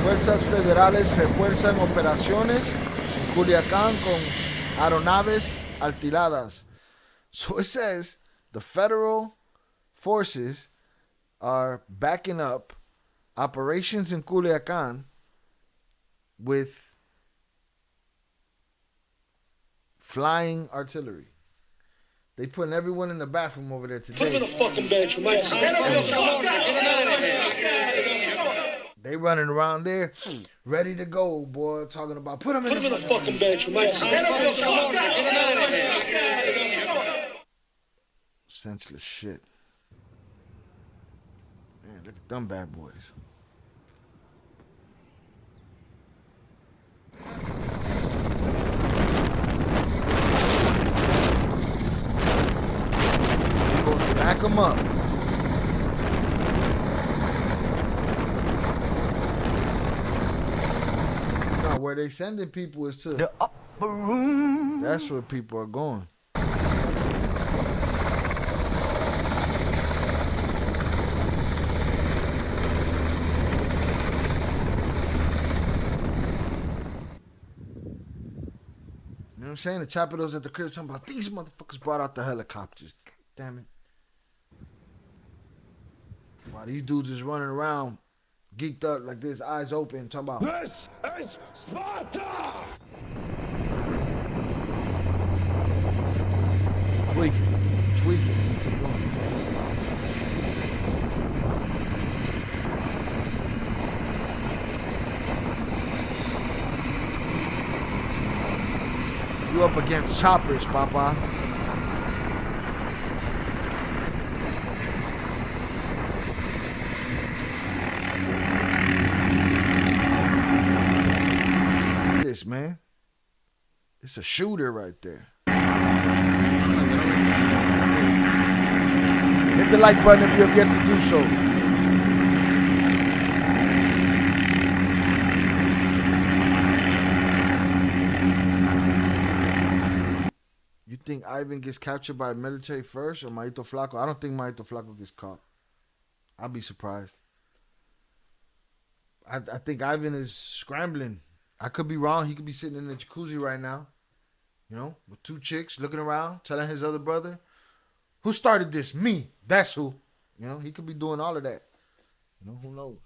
Fuerzas federales refuerzan operaciones en Culiacán con aeronaves alquiladas. So it says the federal forces are backing up operations in Culiacán with flying artillery. They putting everyone in the bathroom over there today. Put them in a fucking bedroom, Mike. They running around there, ready to go, boy. Talking about put them in the fucking bedroom, Mike. Senseless shit. Man, look at them bad boys. Back them up. where they sending people is to the upper room. That's where people are going. You know what I'm saying? The Chapitos at the crib talking about these motherfuckers brought out the helicopters. God damn it. While these dudes is running around geeked up like this, eyes open, talking about this is Sparta! Tweaking. Keep going. You up against choppers, Papa. This, man. It's a shooter right there. Hit the like button if you have yet to do so. You think Ivan gets captured by the military first or Maito Flaco? I don't think Maito Flaco gets caught. I'll be surprised. I think Ivan is scrambling. I could be wrong. He could be sitting in the jacuzzi right now, you know, with two chicks looking around, telling his other brother, who started this? Me. That's who. You know, he could be doing all of that. You know, who knows?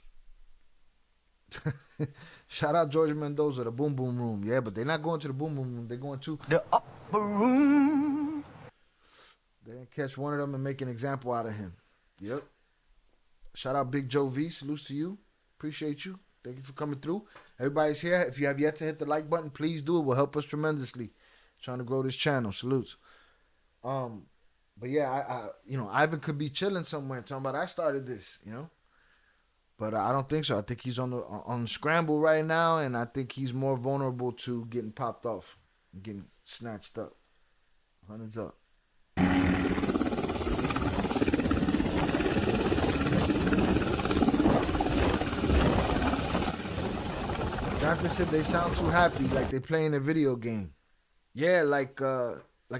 Shout out George Mendoza, the Boom Boom Room. Yeah, but they're not going to the Boom Boom Room. They're going to the upper room. They catch one of them and make an example out of him. Yep. Shout out Big Joe V. Salutes to you. Appreciate you. Thank you for coming through. Everybody's here. If you have yet to hit the like button, please do. It will help us tremendously. Trying to grow this channel. Salutes. But yeah, I you know, Ivan could be chilling somewhere talking about I started this, you know. But I don't think so. I think he's on the scramble right now, and I think he's more vulnerable to getting popped off, and getting snatched up. Hundreds up. Jonathan said they sound too happy, like they playing a video game. Yeah, like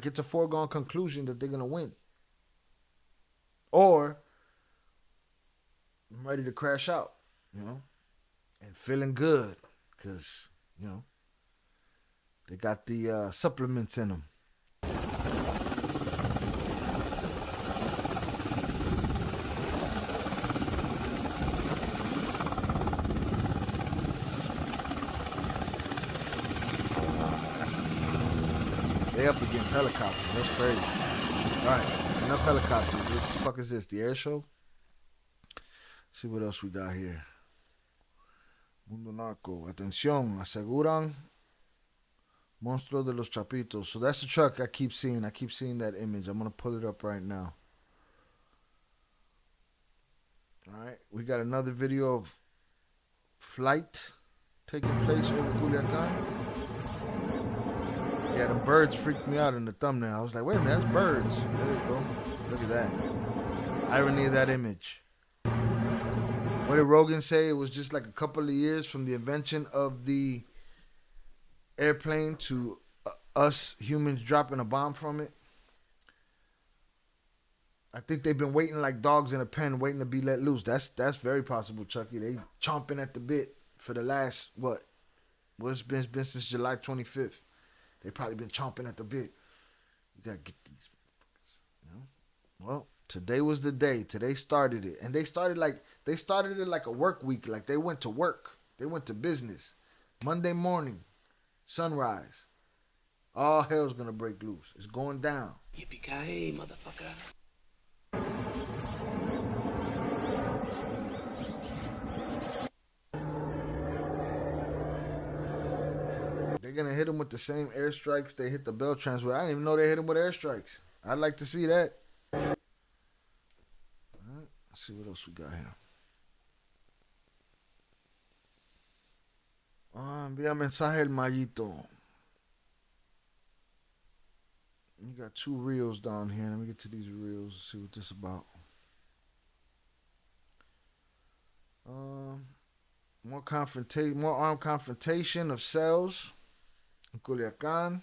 it's a foregone conclusion that they're gonna win. Or I'm ready to crash out, you know, and feeling good because, you know, they got the supplements in them. They up against helicopters. That's crazy. All right, enough helicopters. What the fuck is this? The air show? Let's see what else we got here. Mundo Narco. Atención. Aseguran. Monstruo de los Chapitos. So that's the truck I keep seeing. I keep seeing that image. I'm going to pull it up right now. All right. We got another video of flight taking place over Culiacán. Yeah, the birds freaked me out in the thumbnail. I was like, wait a minute, that's birds. There you go. Look at that. Irony of that image. What did Rogan say? It was just like a couple of years from the invention of the airplane to us humans dropping a bomb from it. I think they've been waiting like dogs in a pen, waiting to be let loose. That's very possible, Chucky. They chomping at the bit for the last, what? What's been since July 25th. They probably been chomping at the bit. You gotta get these motherfuckers, you know? Well, today was the day. Today started it. And they started it like a work week. Like they went to work. They went to business. Monday morning, sunrise. All hell's gonna break loose. It's going down. Yippee-ki-yay, motherfucker. They're gonna hit him with the same airstrikes they hit the Beltrans with. I didn't even know they hit him with airstrikes. I'd like to see that. All right, let's see what else we got here. Envía mensaje el Mayito. You got two reels down here. Let me get to these reels and see what this is about. More armed confrontation of cells in Culiacán.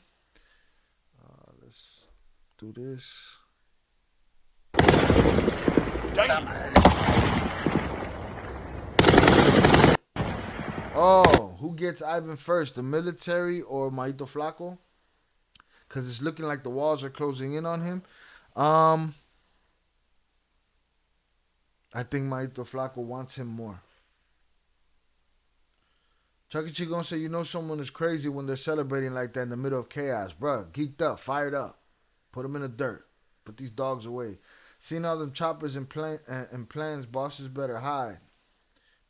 Let's do this. Oh, who gets Ivan first, the military or Maito Flaco? Because it's looking like the walls are closing in on him. I think Maito Flaco wants him more. Chucky Chigon said, you know someone is crazy when they're celebrating like that in the middle of chaos. Bruh, geeked up, fired up. Put them in the dirt. Put these dogs away. Seeing all them choppers and plans, bosses better hide.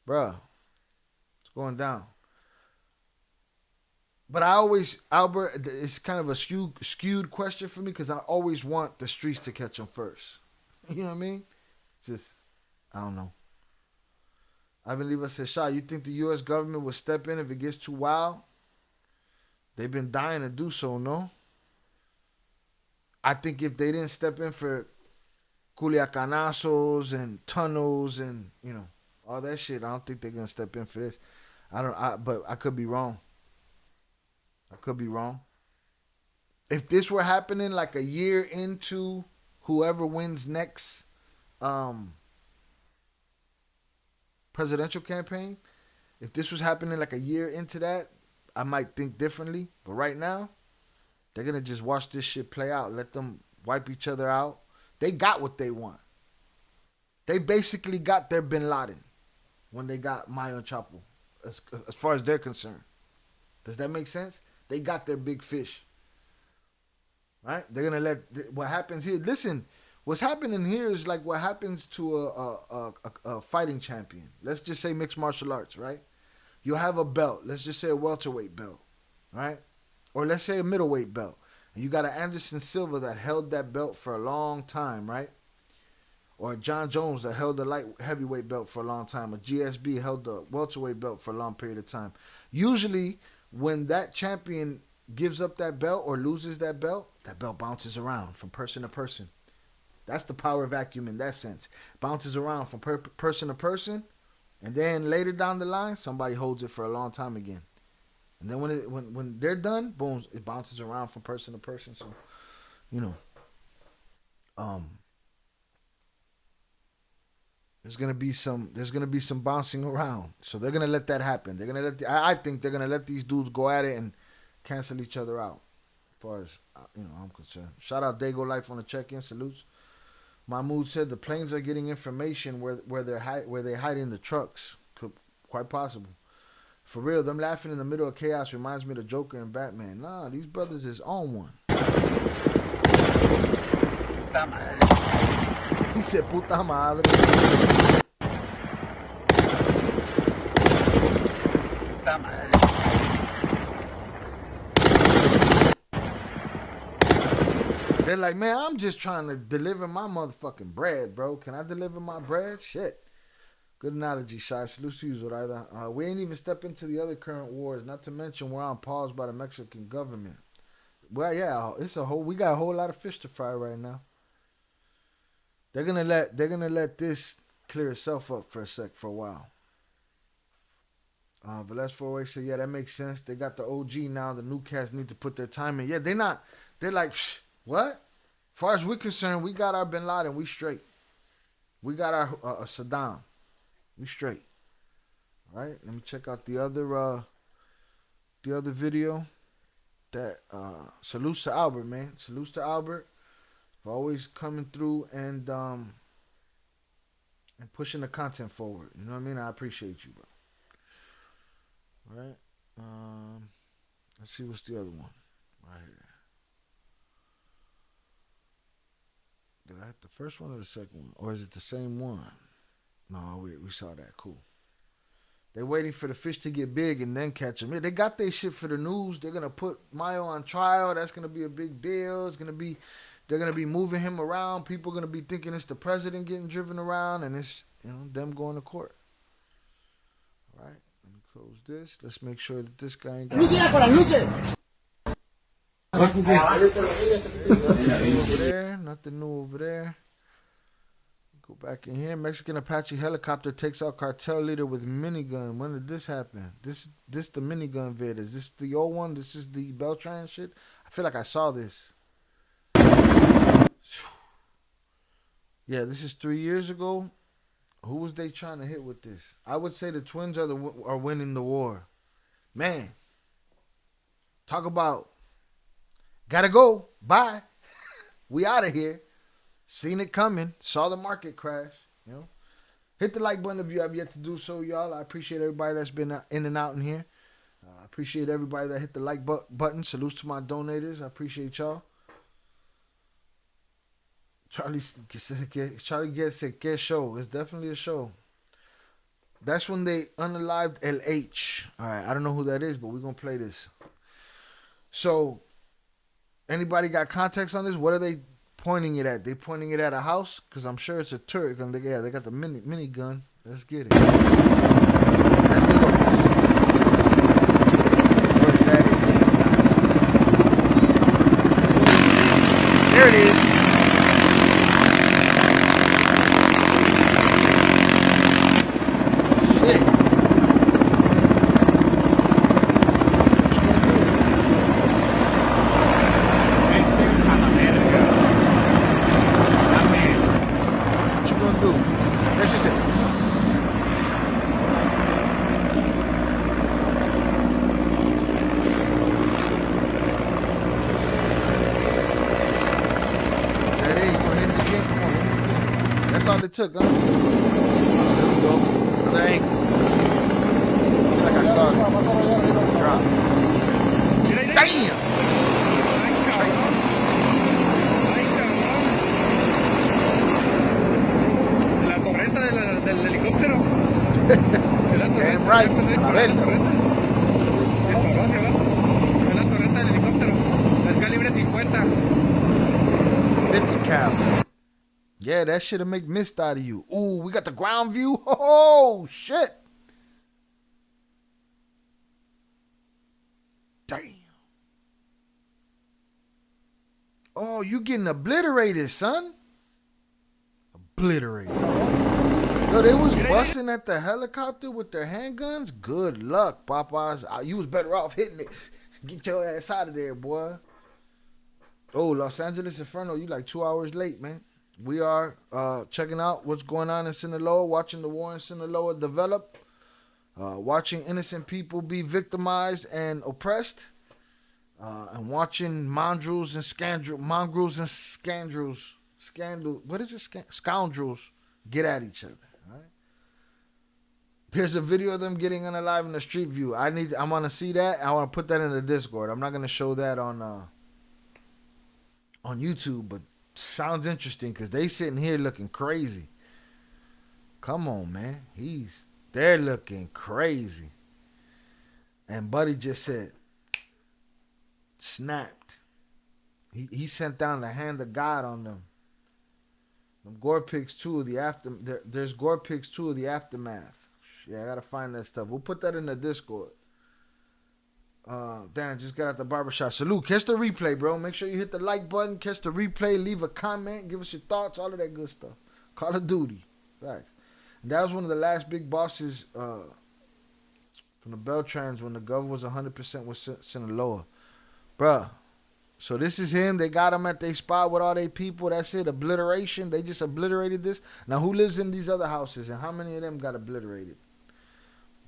Bruh, it's going down. But Albert, it's kind of a skewed question for me because I always want the streets to catch them first. You know what I mean? Just, I don't know. Ivan Leva says, Shah, you think the U.S. government will step in if it gets too wild? They've been dying to do so, no? I think if they didn't step in for Culiacanazos and tunnels and, you know, all that shit, I don't think they're going to step in for this. But I could be wrong. I could be wrong. If this were happening like a year into whoever wins next presidential campaign, if this was happening like a year into that, I might think differently. But right now, they're going to just watch this shit play out. Let them wipe each other out. They got what they want. They basically got their Bin Laden when they got Mayo Chapo, as far as they're concerned. Does that make sense? They got their big fish. Right? They're going to let what happens here. Listen, what's happening here is like what happens to a fighting champion. Let's just say mixed martial arts, right? You'll have a belt. Let's just say a welterweight belt, right? Or let's say a middleweight belt. And you got an Anderson Silva that held that belt for a long time, right? Or a John Jones that held the light heavyweight belt for a long time. A GSB held the welterweight belt for a long period of time. Usually, when that champion gives up that belt or loses that belt bounces around from person to person. That's the power vacuum in that sense. Bounces around from person to person, and then later down the line, somebody holds it for a long time again. And then when they're done, boom, it bounces around from person to person. So, you know, there's gonna be some bouncing around. So they're gonna let that happen. They're gonna I think they're gonna let these dudes go at it and cancel each other out. As far as I'm concerned. Shout out Dago Life on the check-in. Salutes. Mahmoud said the planes are getting information where they hide in the trucks. Quite possible. For real, them laughing in the middle of chaos reminds me of the Joker and Batman. Nah, these brothers is on one. Puta madre. He said puta madre. Puta madre. They're like, man, I'm just trying to deliver my motherfucking bread, bro. Can I deliver my bread? Shit. Good analogy, Shai. Salute to you, Zoraida. We ain't even step into the other current wars, not to mention we're on pause by the Mexican government. Well, yeah, we got a whole lot of fish to fry right now. They're gonna let this clear itself up for a while. But let's forward say, yeah, that makes sense. They got the OG now. The new cats need to put their time in. Yeah, they're like, what? As far as we're concerned, we got our Bin Laden. We straight. We got our Saddam. We straight. All right. Let me check out the other video. That salutes to Albert, man. Salutes to Albert for always coming through and pushing the content forward. You know what I mean? I appreciate you, bro. All right. Let's see what's the other one right here. Did I hit the first one or the second one? Or is it the same one? No, we saw that. Cool. They're waiting for the fish to get big and then catch them. Yeah, they got their shit for the news. They're going to put Mayo on trial. That's going to be a big deal. They're going to be moving him around. People are going to be thinking it's the president getting driven around and it's, them going to court. All right. Let me close this. Let's make sure that this guy ain't got Nothing new over there. Go back in here. Mexican Apache helicopter takes out cartel leader with minigun. When did this happen? This the minigun vid. Is this the old one? This is the Beltran shit? I feel like I saw this. Yeah, this is 3 years ago. Who was they trying to hit with this? I would say the Twins are winning the war. Man. Talk about gotta go. Bye. We out of here. Seen it coming. Saw the market crash. You know. Hit the like button if you have yet to do so, y'all. I appreciate everybody that's been in and out in here. I appreciate everybody that hit the like button. Salutes to my donators. I appreciate y'all. Charlie gets a get show. It's definitely a show. That's when they unalived LH. All right, I don't know who that is, but we're going to play this. So, anybody got context on this? What are they pointing it at? They pointing it at a house? Because I'm sure it's a turret gun. They got the mini gun. Let's get it. Let's get it. Where's that? There it is. Took, huh? There we go. Dang. I feel like I saw it. Dropped. Damn! Tracy. La torreta del helicóptero. Damn right. A ver. Es la torreta del helicóptero. Es calibre 50. 50 cal. Yeah, that shit'll make mist out of you. Ooh, we got the ground view. Oh, shit. Damn. Oh, you getting obliterated, son. Obliterated. Yo, they was busting at the helicopter with their handguns. Good luck, Popeyes. You was better off hitting it. Get your ass out of there, boy. Oh, Los Angeles Inferno, you like 2 hours late, man. We are checking out what's going on in Sinaloa, watching the war in Sinaloa develop, watching innocent people be victimized and oppressed, and watching scoundrels get at each other. Right? There's a video of them getting unalive in the street view. I want to see that. I want to put that in the Discord. I'm not going to show that on YouTube, but sounds interesting because they sitting here looking crazy. Come on, man. They're looking crazy. And Buddy just said, snapped. He sent down the hand of God on them. Gore Pigs 2 of the there's Gore Pigs 2 of the aftermath. Yeah, I gotta find that stuff. We'll put that in the Discord. Dan just got out the barbershop. Salute. Catch the replay, bro. Make sure you hit the like button. Catch the replay. Leave a comment. Give us your thoughts. All of that good stuff. Call of Duty. Facts. And that was one of the last big bosses from the Beltrans when the governor was 100% with Sinaloa. Bruh. So this is him. They got him at their spot with all their people. That's it. Obliteration. They just obliterated this. Now who lives in these other houses and how many of them got obliterated?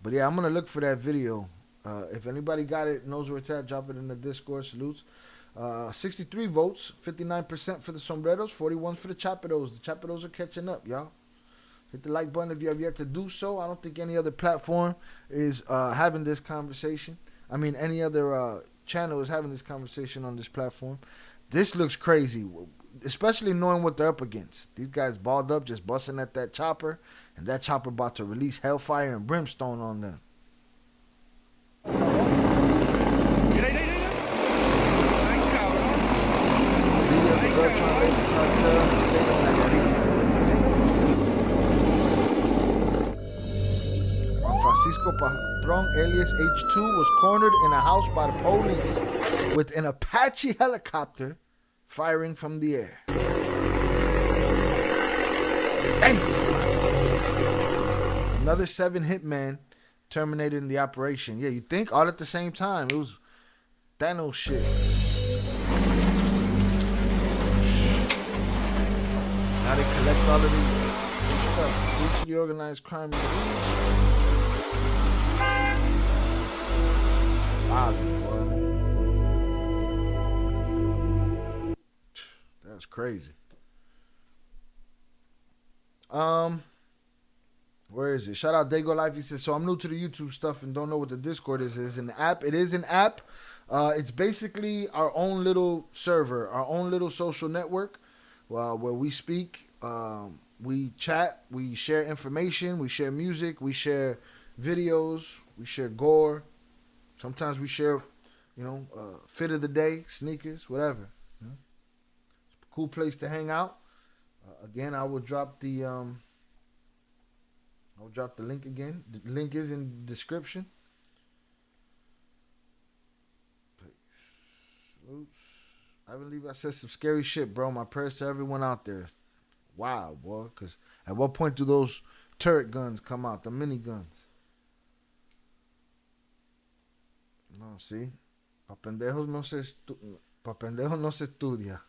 But yeah, I'm going to look for that video. If anybody got it, knows where it's at, drop it in the Discord. Salutes. 63 votes, 59% for the sombreros, 41 for the chapitos. The chapitos are catching up, y'all. Hit the like button if you have yet to do so. I don't think any other platform is having this conversation. I mean, any other channel is having this conversation on this platform. This looks crazy, especially knowing what they're up against. These guys balled up, just busting at that chopper, and that chopper about to release hellfire and brimstone on them. Francisco Patron, alias H2, was cornered in a house by the police with an Apache helicopter firing from the air. Damn. Another 7 hitman terminated in the operation. Yeah, you think all at the same time. It was Thanos shit. Now they collect all of these stuff due to the organized crime. Wow, boy. That's crazy. Where is it? Shout out Dago Life. He says, so I'm new to the YouTube stuff and don't know what the Discord is. It's an app. It is an app. It's basically our own little server, our own little social network where we speak, we chat, we share information, we share music, we share videos, we share gore. Sometimes we share, fit of the day, sneakers, whatever. It's a cool place to hang out. Again, I will drop the link again. The link is in the description. Oops. I believe I said some scary shit, bro. My prayers to everyone out there. Wow, boy. Because at what point do those turret guns come out? The mini guns. No, see? Pa pendejos no se estudia.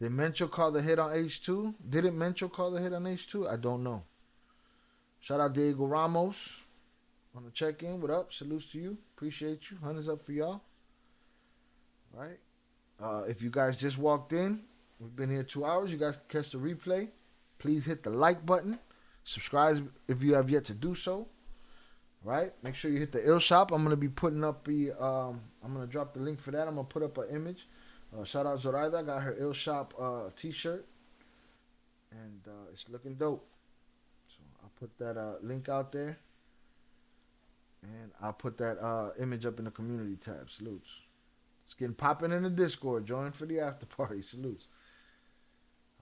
Did Mencho call the hit on H2? Didn't Mencho call the hit on H2? I don't know. Shout out Diego Ramos on the check-in. What up? Salutes to you. Appreciate you. Hunters up for y'all. Right? If you guys just walked in, we've been here 2 hours. You guys can catch the replay. Please hit the like button. Subscribe if you have yet to do so. Right? Make sure you hit the ill shop. I'm going to be putting up the, I'm going to drop the link for that. I'm going to put up an image. Shout out Zoraida. Got her ill shop t-shirt. And it's looking dope. So I'll put that link out there. And I'll put that image up in the community tab. Salutes. It's getting popping in the Discord. Join for the after party. Salutes.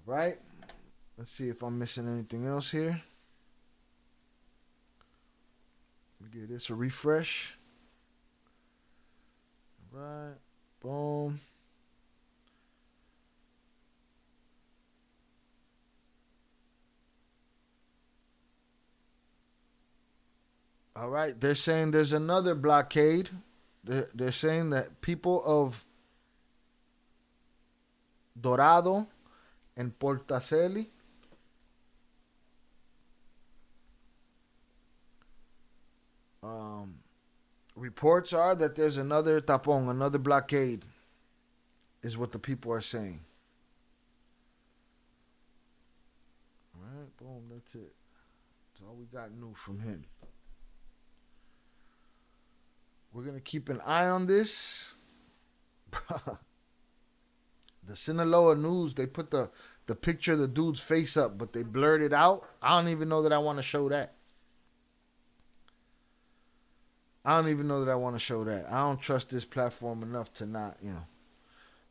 All right. Let's see if I'm missing anything else here. Let me give this a refresh. All right. Boom. All right. They're saying there's another blockade. They're saying that people of Dorado and Portacelli reports are that there's another tapón, another blockade, is what the people are saying. All right, boom, that's it. That's all we got new from him. We're going to keep an eye on this. The Sinaloa News, they put the picture of the dude's face up, but they blurred it out. I don't even know that I want to show that. I don't trust this platform enough to not,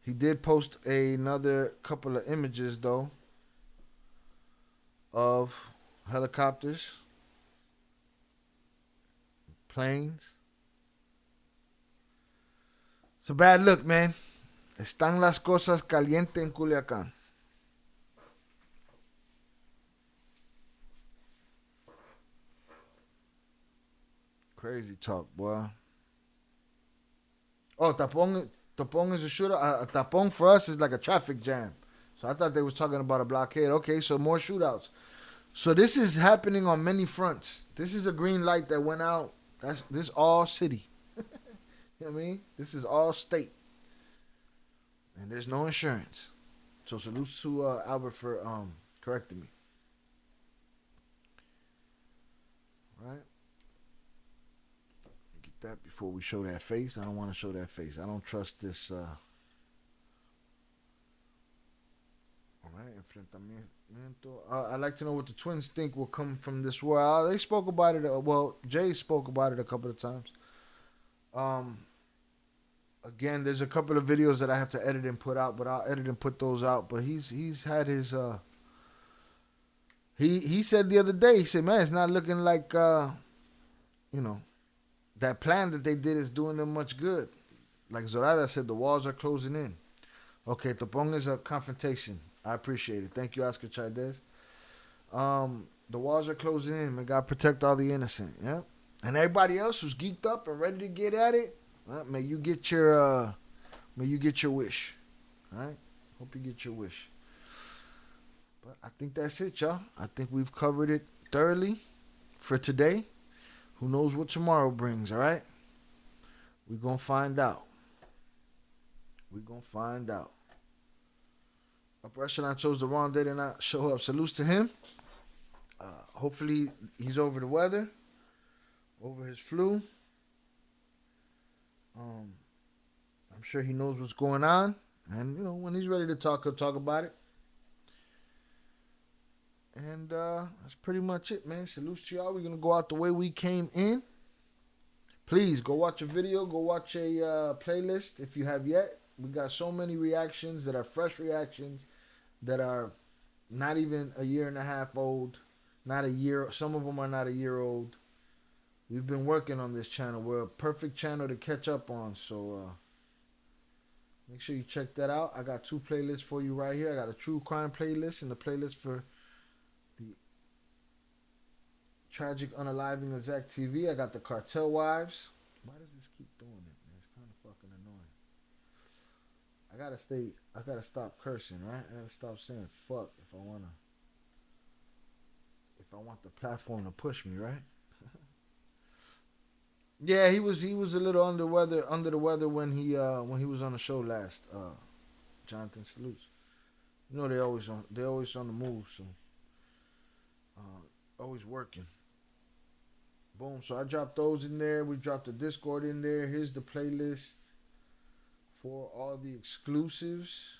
He did post another couple of images, though, of helicopters, planes. It's a bad look, man. Están las cosas caliente en Culiacán. Crazy talk, boy. Oh, tapón is a shootout. A tapón for us is like a traffic jam. So I thought they was talking about a blockade. Okay, so more shootouts. So this is happening on many fronts. This is a green light that went out. This all city. You know what I mean? This is all state. And there's no insurance. So salutes to Albert for correcting me. Right? Get that before we show that face. I don't want to show that face. I don't trust this. All right. Enfrentamiento. I'd like to know what the twins think will come from this war. They spoke about it. Well, Jay spoke about it a couple of times. Again, there's a couple of videos that I have to edit and put out, but I'll edit and put those out. But he's had his he said the other day, he said, man, it's not looking like that plan that they did is doing them much good. Like Zorada said, the walls are closing in. Okay, Tapong is a confrontation. I appreciate it. Thank you, Oscar Chavez. The walls are closing in. May God protect all the innocent. Yeah. And everybody else who's geeked up and ready to get at it, may you get your wish. All right. Hope you get your wish. But I think that's it, y'all. I think we've covered it thoroughly for today. Who knows what tomorrow brings, all right? We're going to find out. Oppression, I chose the wrong day to not show up. Salutes to him. Hopefully he's over the weather, over his flu. I'm sure he knows what's going on. And, when he's ready to talk, he'll talk about it. And that's pretty much it, man. Salutes to y'all. We're going to go out the way we came in. Please go watch a video. Go watch a playlist if you have yet. We got so many reactions that are fresh reactions that are not even a year and a half old. Not a year. Some of them are not a year old. We've been working on this channel. We're a perfect channel to catch up on. So make sure you check that out. I got 2 playlists for you right here. I got a true crime playlist and a playlist for the tragic unaliving of Zach TV. I got the Cartel Wives. Why does this keep doing it, man? It's kind of fucking annoying. I gotta stop cursing, right? I gotta stop saying fuck if I want the platform to push me, right? Yeah, he was a little under the weather when he was on the show last. Jonathan, salutes. They always on the move, so always working. Boom. So I dropped those in there. We dropped the Discord in there. Here's the playlist for all the exclusives,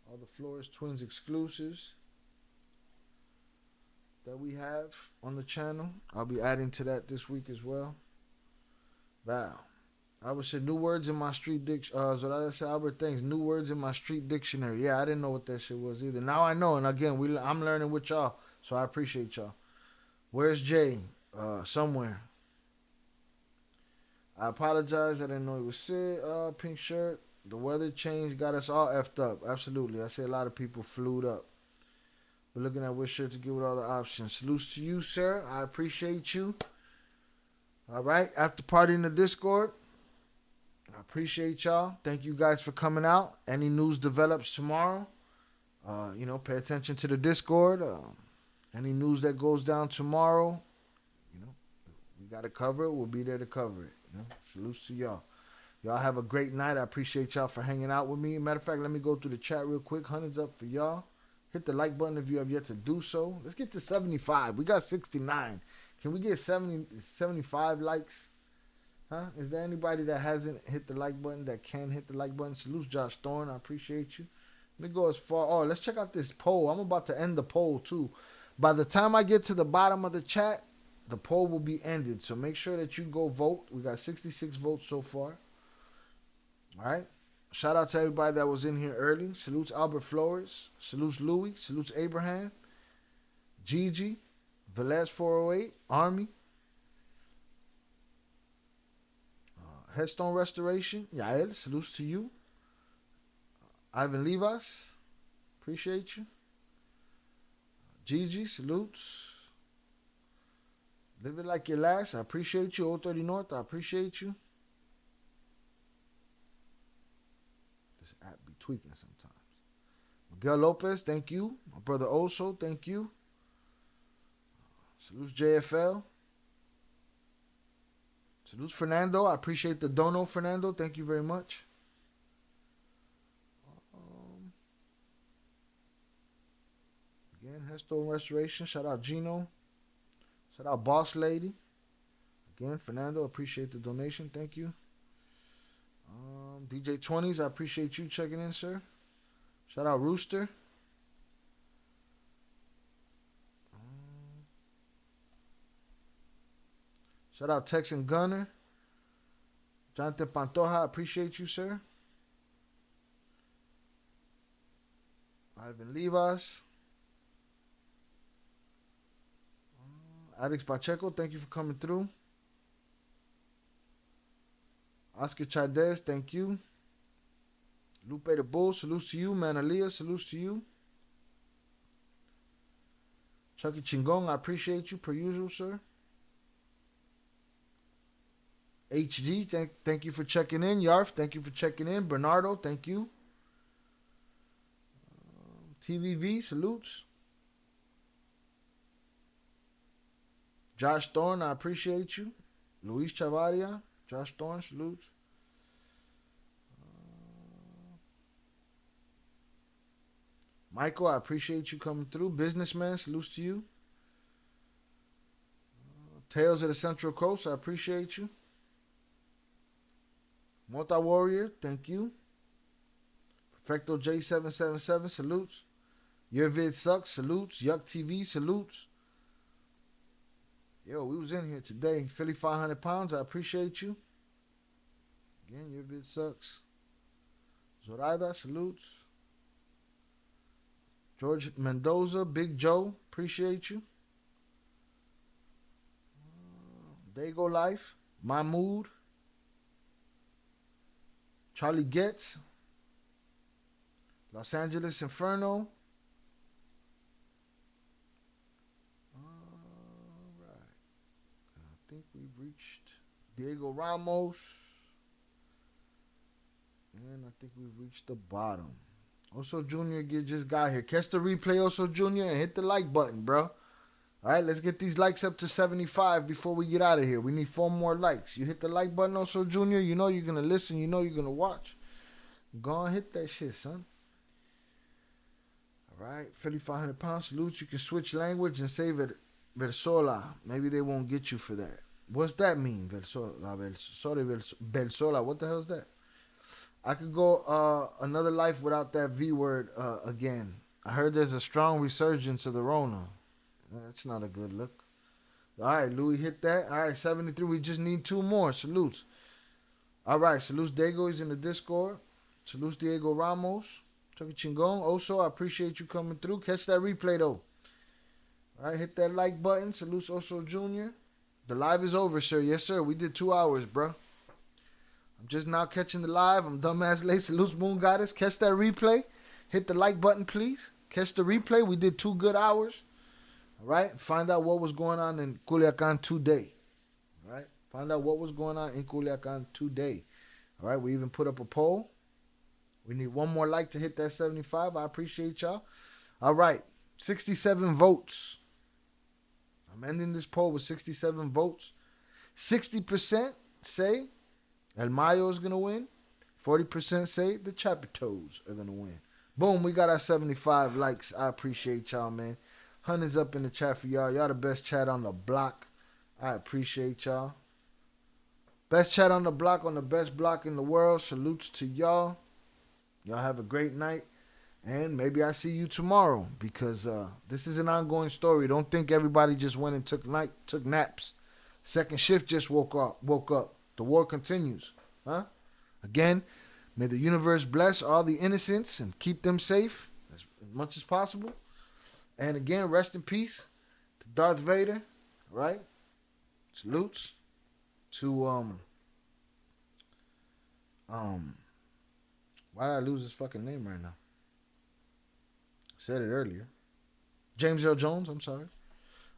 all the Flores Twins exclusives that we have on the channel. I'll be adding to that this week as well. Wow. I would say new words in my street dictionary. So I said, Albert, thanks. New words in my street dictionary. Yeah, I didn't know what that shit was either. Now I know. And again, I'm learning with y'all. So I appreciate y'all. Where's Jay? Somewhere. I apologize. I didn't know he was sick. Pink shirt. The weather change got us all effed up. Absolutely. I see a lot of people flued up. We're looking at which shirt to get with all the options. Salutes to you, sir. I appreciate you. All right. After party in the Discord. I appreciate y'all. Thank you guys for coming out. Any news develops tomorrow, pay attention to the Discord. Any news that goes down tomorrow, we got to cover it. We'll be there to cover it. Salutes to y'all. Y'all have a great night. I appreciate y'all for hanging out with me. Matter of fact, let me go through the chat real quick. Hundreds up for y'all. Hit the like button if you have yet to do so. Let's get to 75. We got 69. Can we get 75 likes? Huh? Is there anybody that hasn't hit the like button that can hit the like button? Salute Josh Thorne. I appreciate you. Let me go as far. Oh, let's check out this poll. I'm about to end the poll too. By the time I get to the bottom of the chat, the poll will be ended. So make sure that you go vote. We got 66 votes so far. All right. Shout out to everybody that was in here early. Salutes Albert Flores. Salutes Louis. Salutes Abraham. Gigi. Velez 408. Army. Headstone Restoration. Yael. Salutes to you. Ivan Livas. Appreciate you. Gigi. Salutes. Live it like your last. I appreciate you. 030 North. I appreciate you. This app be tweaking sometimes. Miguel Lopez, thank you. My brother Oso, thank you. Salutes JFL. Salutes Fernando. I appreciate the dono, Fernando. Thank you very much. Again, Headstone Restoration. Shout out Gino. Shout out Boss Lady. Again, Fernando, appreciate the donation. Thank you. DJ 20s, I appreciate you checking in, sir. Shout out Rooster. Shout out Texan Gunner. Jonathan Pantoja, I appreciate you, sir. Ivan Livas. Alex Pacheco, thank you for coming through. Oscar Chades, thank you. Lupe the Bull, salutes to you. Manalia, salutes to you. Chucky Chingon, I appreciate you per usual, sir. HG, thank you for checking in. Yarf, thank you for checking in. Bernardo, thank you. TVV, salutes. Josh Thorne, I appreciate you. Luis Chavaria, Josh Thorne, salutes. Michael, I appreciate you coming through. Businessman, salutes to you. Tales of the Central Coast, I appreciate you. Multi Warrior, thank you. Perfecto J777, salutes. Your vid sucks, salutes. Yuck TV, salutes. Yo, we was in here today. Philly 500 pounds, I appreciate you. Again, your vid sucks. Zoraida, salutes. George Mendoza, Big Joe, appreciate you. Dago Life, My Mood. Charlie Getz. Los Angeles Inferno. Alright. I think we've reached Diego Ramos. And I think we've reached the bottom. Also, Junior just got here. Catch the replay, Also Junior, and hit the like button, bro. All right, let's get these likes up to 75 before we get out of here. We need 4 more likes. You hit the like button, Also Junior. You know you're going to listen. You know you're going to watch. Go on, hit that shit, son. All right, 500 pounds. Salutes. You can switch language and say Versola. Maybe they won't get you for that. What's that mean, Versola? Sorry, Versola. What the hell is that? I could go another life without that V word again. I heard there's a strong resurgence of the Rona. That's not a good look. All right, Louis hit that. All right, 73. We just need 2 more. Salutes. All right, salutes Diego. He's in the Discord. Salutes Diego Ramos. Chucky Chingon. Also, I appreciate you coming through. Catch that replay, though. All right, hit that like button. Salutes Also Junior. The live is over, sir. Yes, sir. We did 2 hours, bro. I'm just now catching the live. I'm dumbass late. Salutes Moon Goddess. Catch that replay. Hit the like button, please. Catch the replay. We did 2 good hours. All right. Find out what was going on in Culiacán today. All right. Find out what was going on in Culiacán today. All right. We even put up a poll. We need 1 more like to hit that 75. I appreciate y'all. All right. 67 votes. I'm ending this poll with 67 votes. 60% say El Mayo is going to win. 40% say the Chapitos are going to win. Boom, we got our 75 likes. I appreciate y'all, man. Hundreds up in the chat for y'all. Y'all the best chat on the block. I appreciate y'all. Best chat on the block, on the best block in the world. Salutes to y'all. Y'all have a great night. And maybe I see you tomorrow because this is an ongoing story. Don't think everybody just went and took naps. Second shift just woke up. The war continues. Huh? Again, may the universe bless all the innocents and keep them safe as much as possible. And again, rest in peace to Darth Vader. Right? Salutes to why did I lose his fucking name right now? Said it earlier. James Earl Jones, I'm sorry.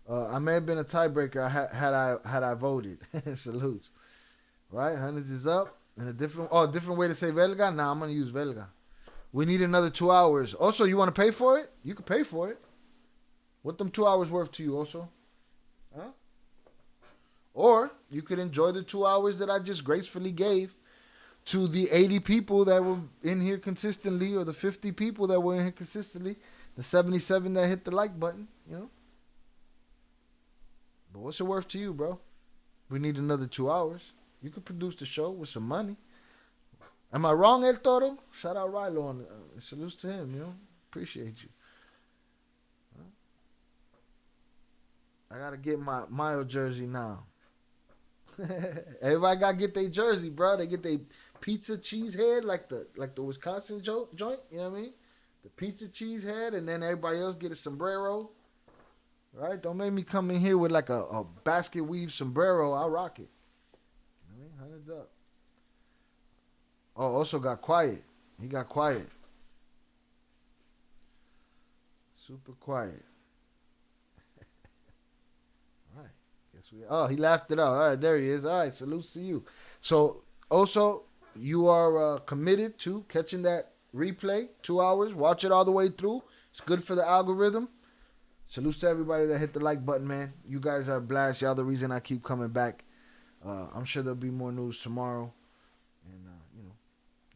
I may have been a tiebreaker had I voted. Salutes. Right? Hundreds is up. And a different way to say Velga? Nah, I'm going to use Velga. We need another 2 hours. Also, you want to pay for it? You can pay for it. What them 2 hours worth to you, also? Huh? Or you could enjoy the 2 hours that I just gracefully gave to the 80 people that were in here consistently, or the 50 people that were in here consistently, the 77 that hit the like button, you know? But what's it worth to you, bro? We need another 2 hours. You could produce the show with some money. Am I wrong, El Toro? Shout out Rilo on salutes to him, you know? Appreciate you. I gotta get my Mayo jersey now. Everybody gotta get their jersey, bro. They get their pizza cheese head like the Wisconsin joint, you know what I mean? The pizza cheese head, and then everybody else get a sombrero. Right? Don't make me come in here with like a basket weave sombrero. I'll rock it. You know what I mean? Hundreds up. Oh, also got quiet. He got quiet. Super quiet. Oh, he laughed it out. All right, there he is. All right, salutes to you. So, also, you are committed to catching that replay, 2 hours. Watch it all the way through. It's good for the algorithm. Salutes to everybody that hit the like button, man. You guys are a blast. Y'all the reason I keep coming back. I'm sure there'll be more news tomorrow. And,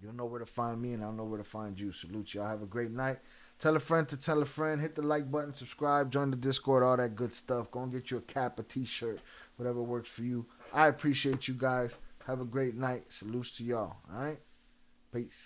you'll know where to find me, and I'll know where to find you. Salute y'all. Have a great night. Tell a friend to tell a friend. Hit the like button, subscribe, join the Discord, all that good stuff. Go and get you a cap, a t-shirt, whatever works for you. I appreciate you guys. Have a great night. Salutes to y'all. All right? Peace.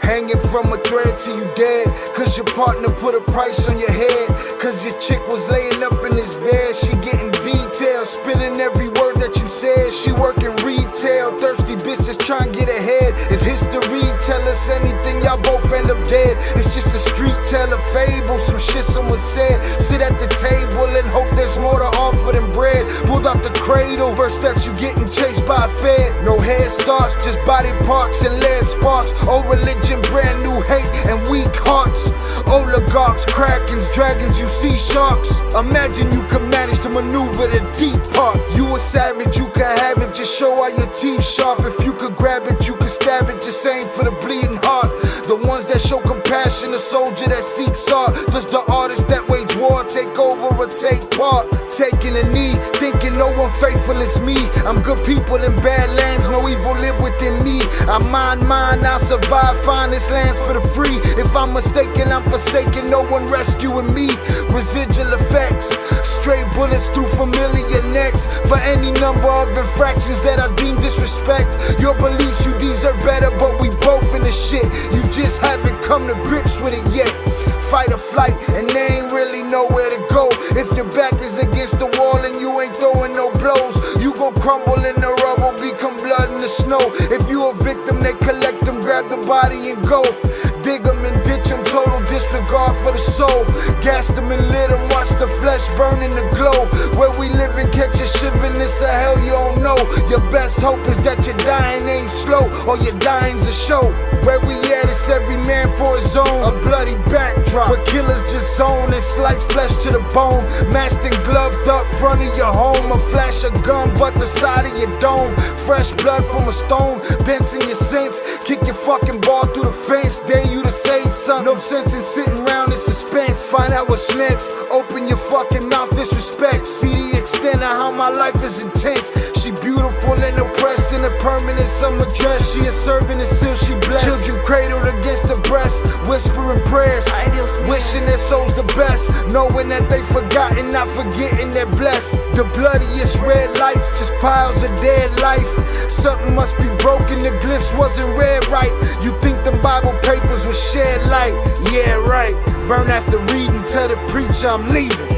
Hanging from a thread till you dead, cause your partner put a price on your head. Cause your chick was laying up in his bed. She getting details, spitting every word that you said. She working retail, thirsty bitch just trying to get ahead. If history tell us anything, y'all both end up dead. It's just a street tale of fable, some shit someone said. Sit at the table and hope there's more to offer than bread. Pulled out the cradle, first steps you getting chased by a fed. No head starts, just body parts and lead sparks. Old religion, brand new hate and weak hearts. Oligarchs, krakens, dragons, you see sharks. Imagine you could manage to maneuver the deep parts. You a savage, you can have it, just show how your teeth sharp. If you could grab it, you could stab it, just aim for the bleeding heart. The ones that show compassion, the soldier that seeks art. Does the artist that wage war take over or take part? Taking a knee, thinking no one faithful is me. I'm good people in bad lands, no evil live within me. I mind mine, I'll survive, find this lands for the free. If I'm mistaken, I'm forsaken, no one rescuing me. Residual effects, stray bullets through familiar necks. For any number of infractions that I deem disrespect. Your beliefs, you deserve better, but we both in the shit. You just haven't come to grips with it yet. Fight or flight, and they ain't really nowhere to go. If your back is against the wall and you ain't throwing no blows, you gon' crumble in the rubble, become blood in the snow. If you a victim, they collect them, grab the body and go. Dig them and ditch them, total disregard for the soul. Gas them and lit them, watch the flesh burn in the glow. Where we live and catch a shivering, it's a hell you don't know. Your best hope is that your dying ain't slow, or your dying's a show. Where we at, it's every man for his own. A bloody backdrop, where killers just zone and slice flesh to the bone. Masked and gloved up front of your home. A flash of gun, but the side of your dome. Fresh blood from a stone, dents in your sense. Kick your fucking ball through the fence, dare you to say something. No sense in sitting around in suspense. Find out what's next, open your fucking mouth, disrespect. See the extent of how my life is intense. She beautiful and oppressed in a permanent summer dress. She a servant and still she blessed. Children cradled against her breast, whispering prayers, wishing their souls the best, knowing that they forgotten, not forgetting they're blessed. The bloodiest red lights, just piles of dead life. Something must be broken, the glyphs wasn't read right. You think them Bible papers was shed light? Yeah, right. Burn after reading, tell the preacher I'm leaving.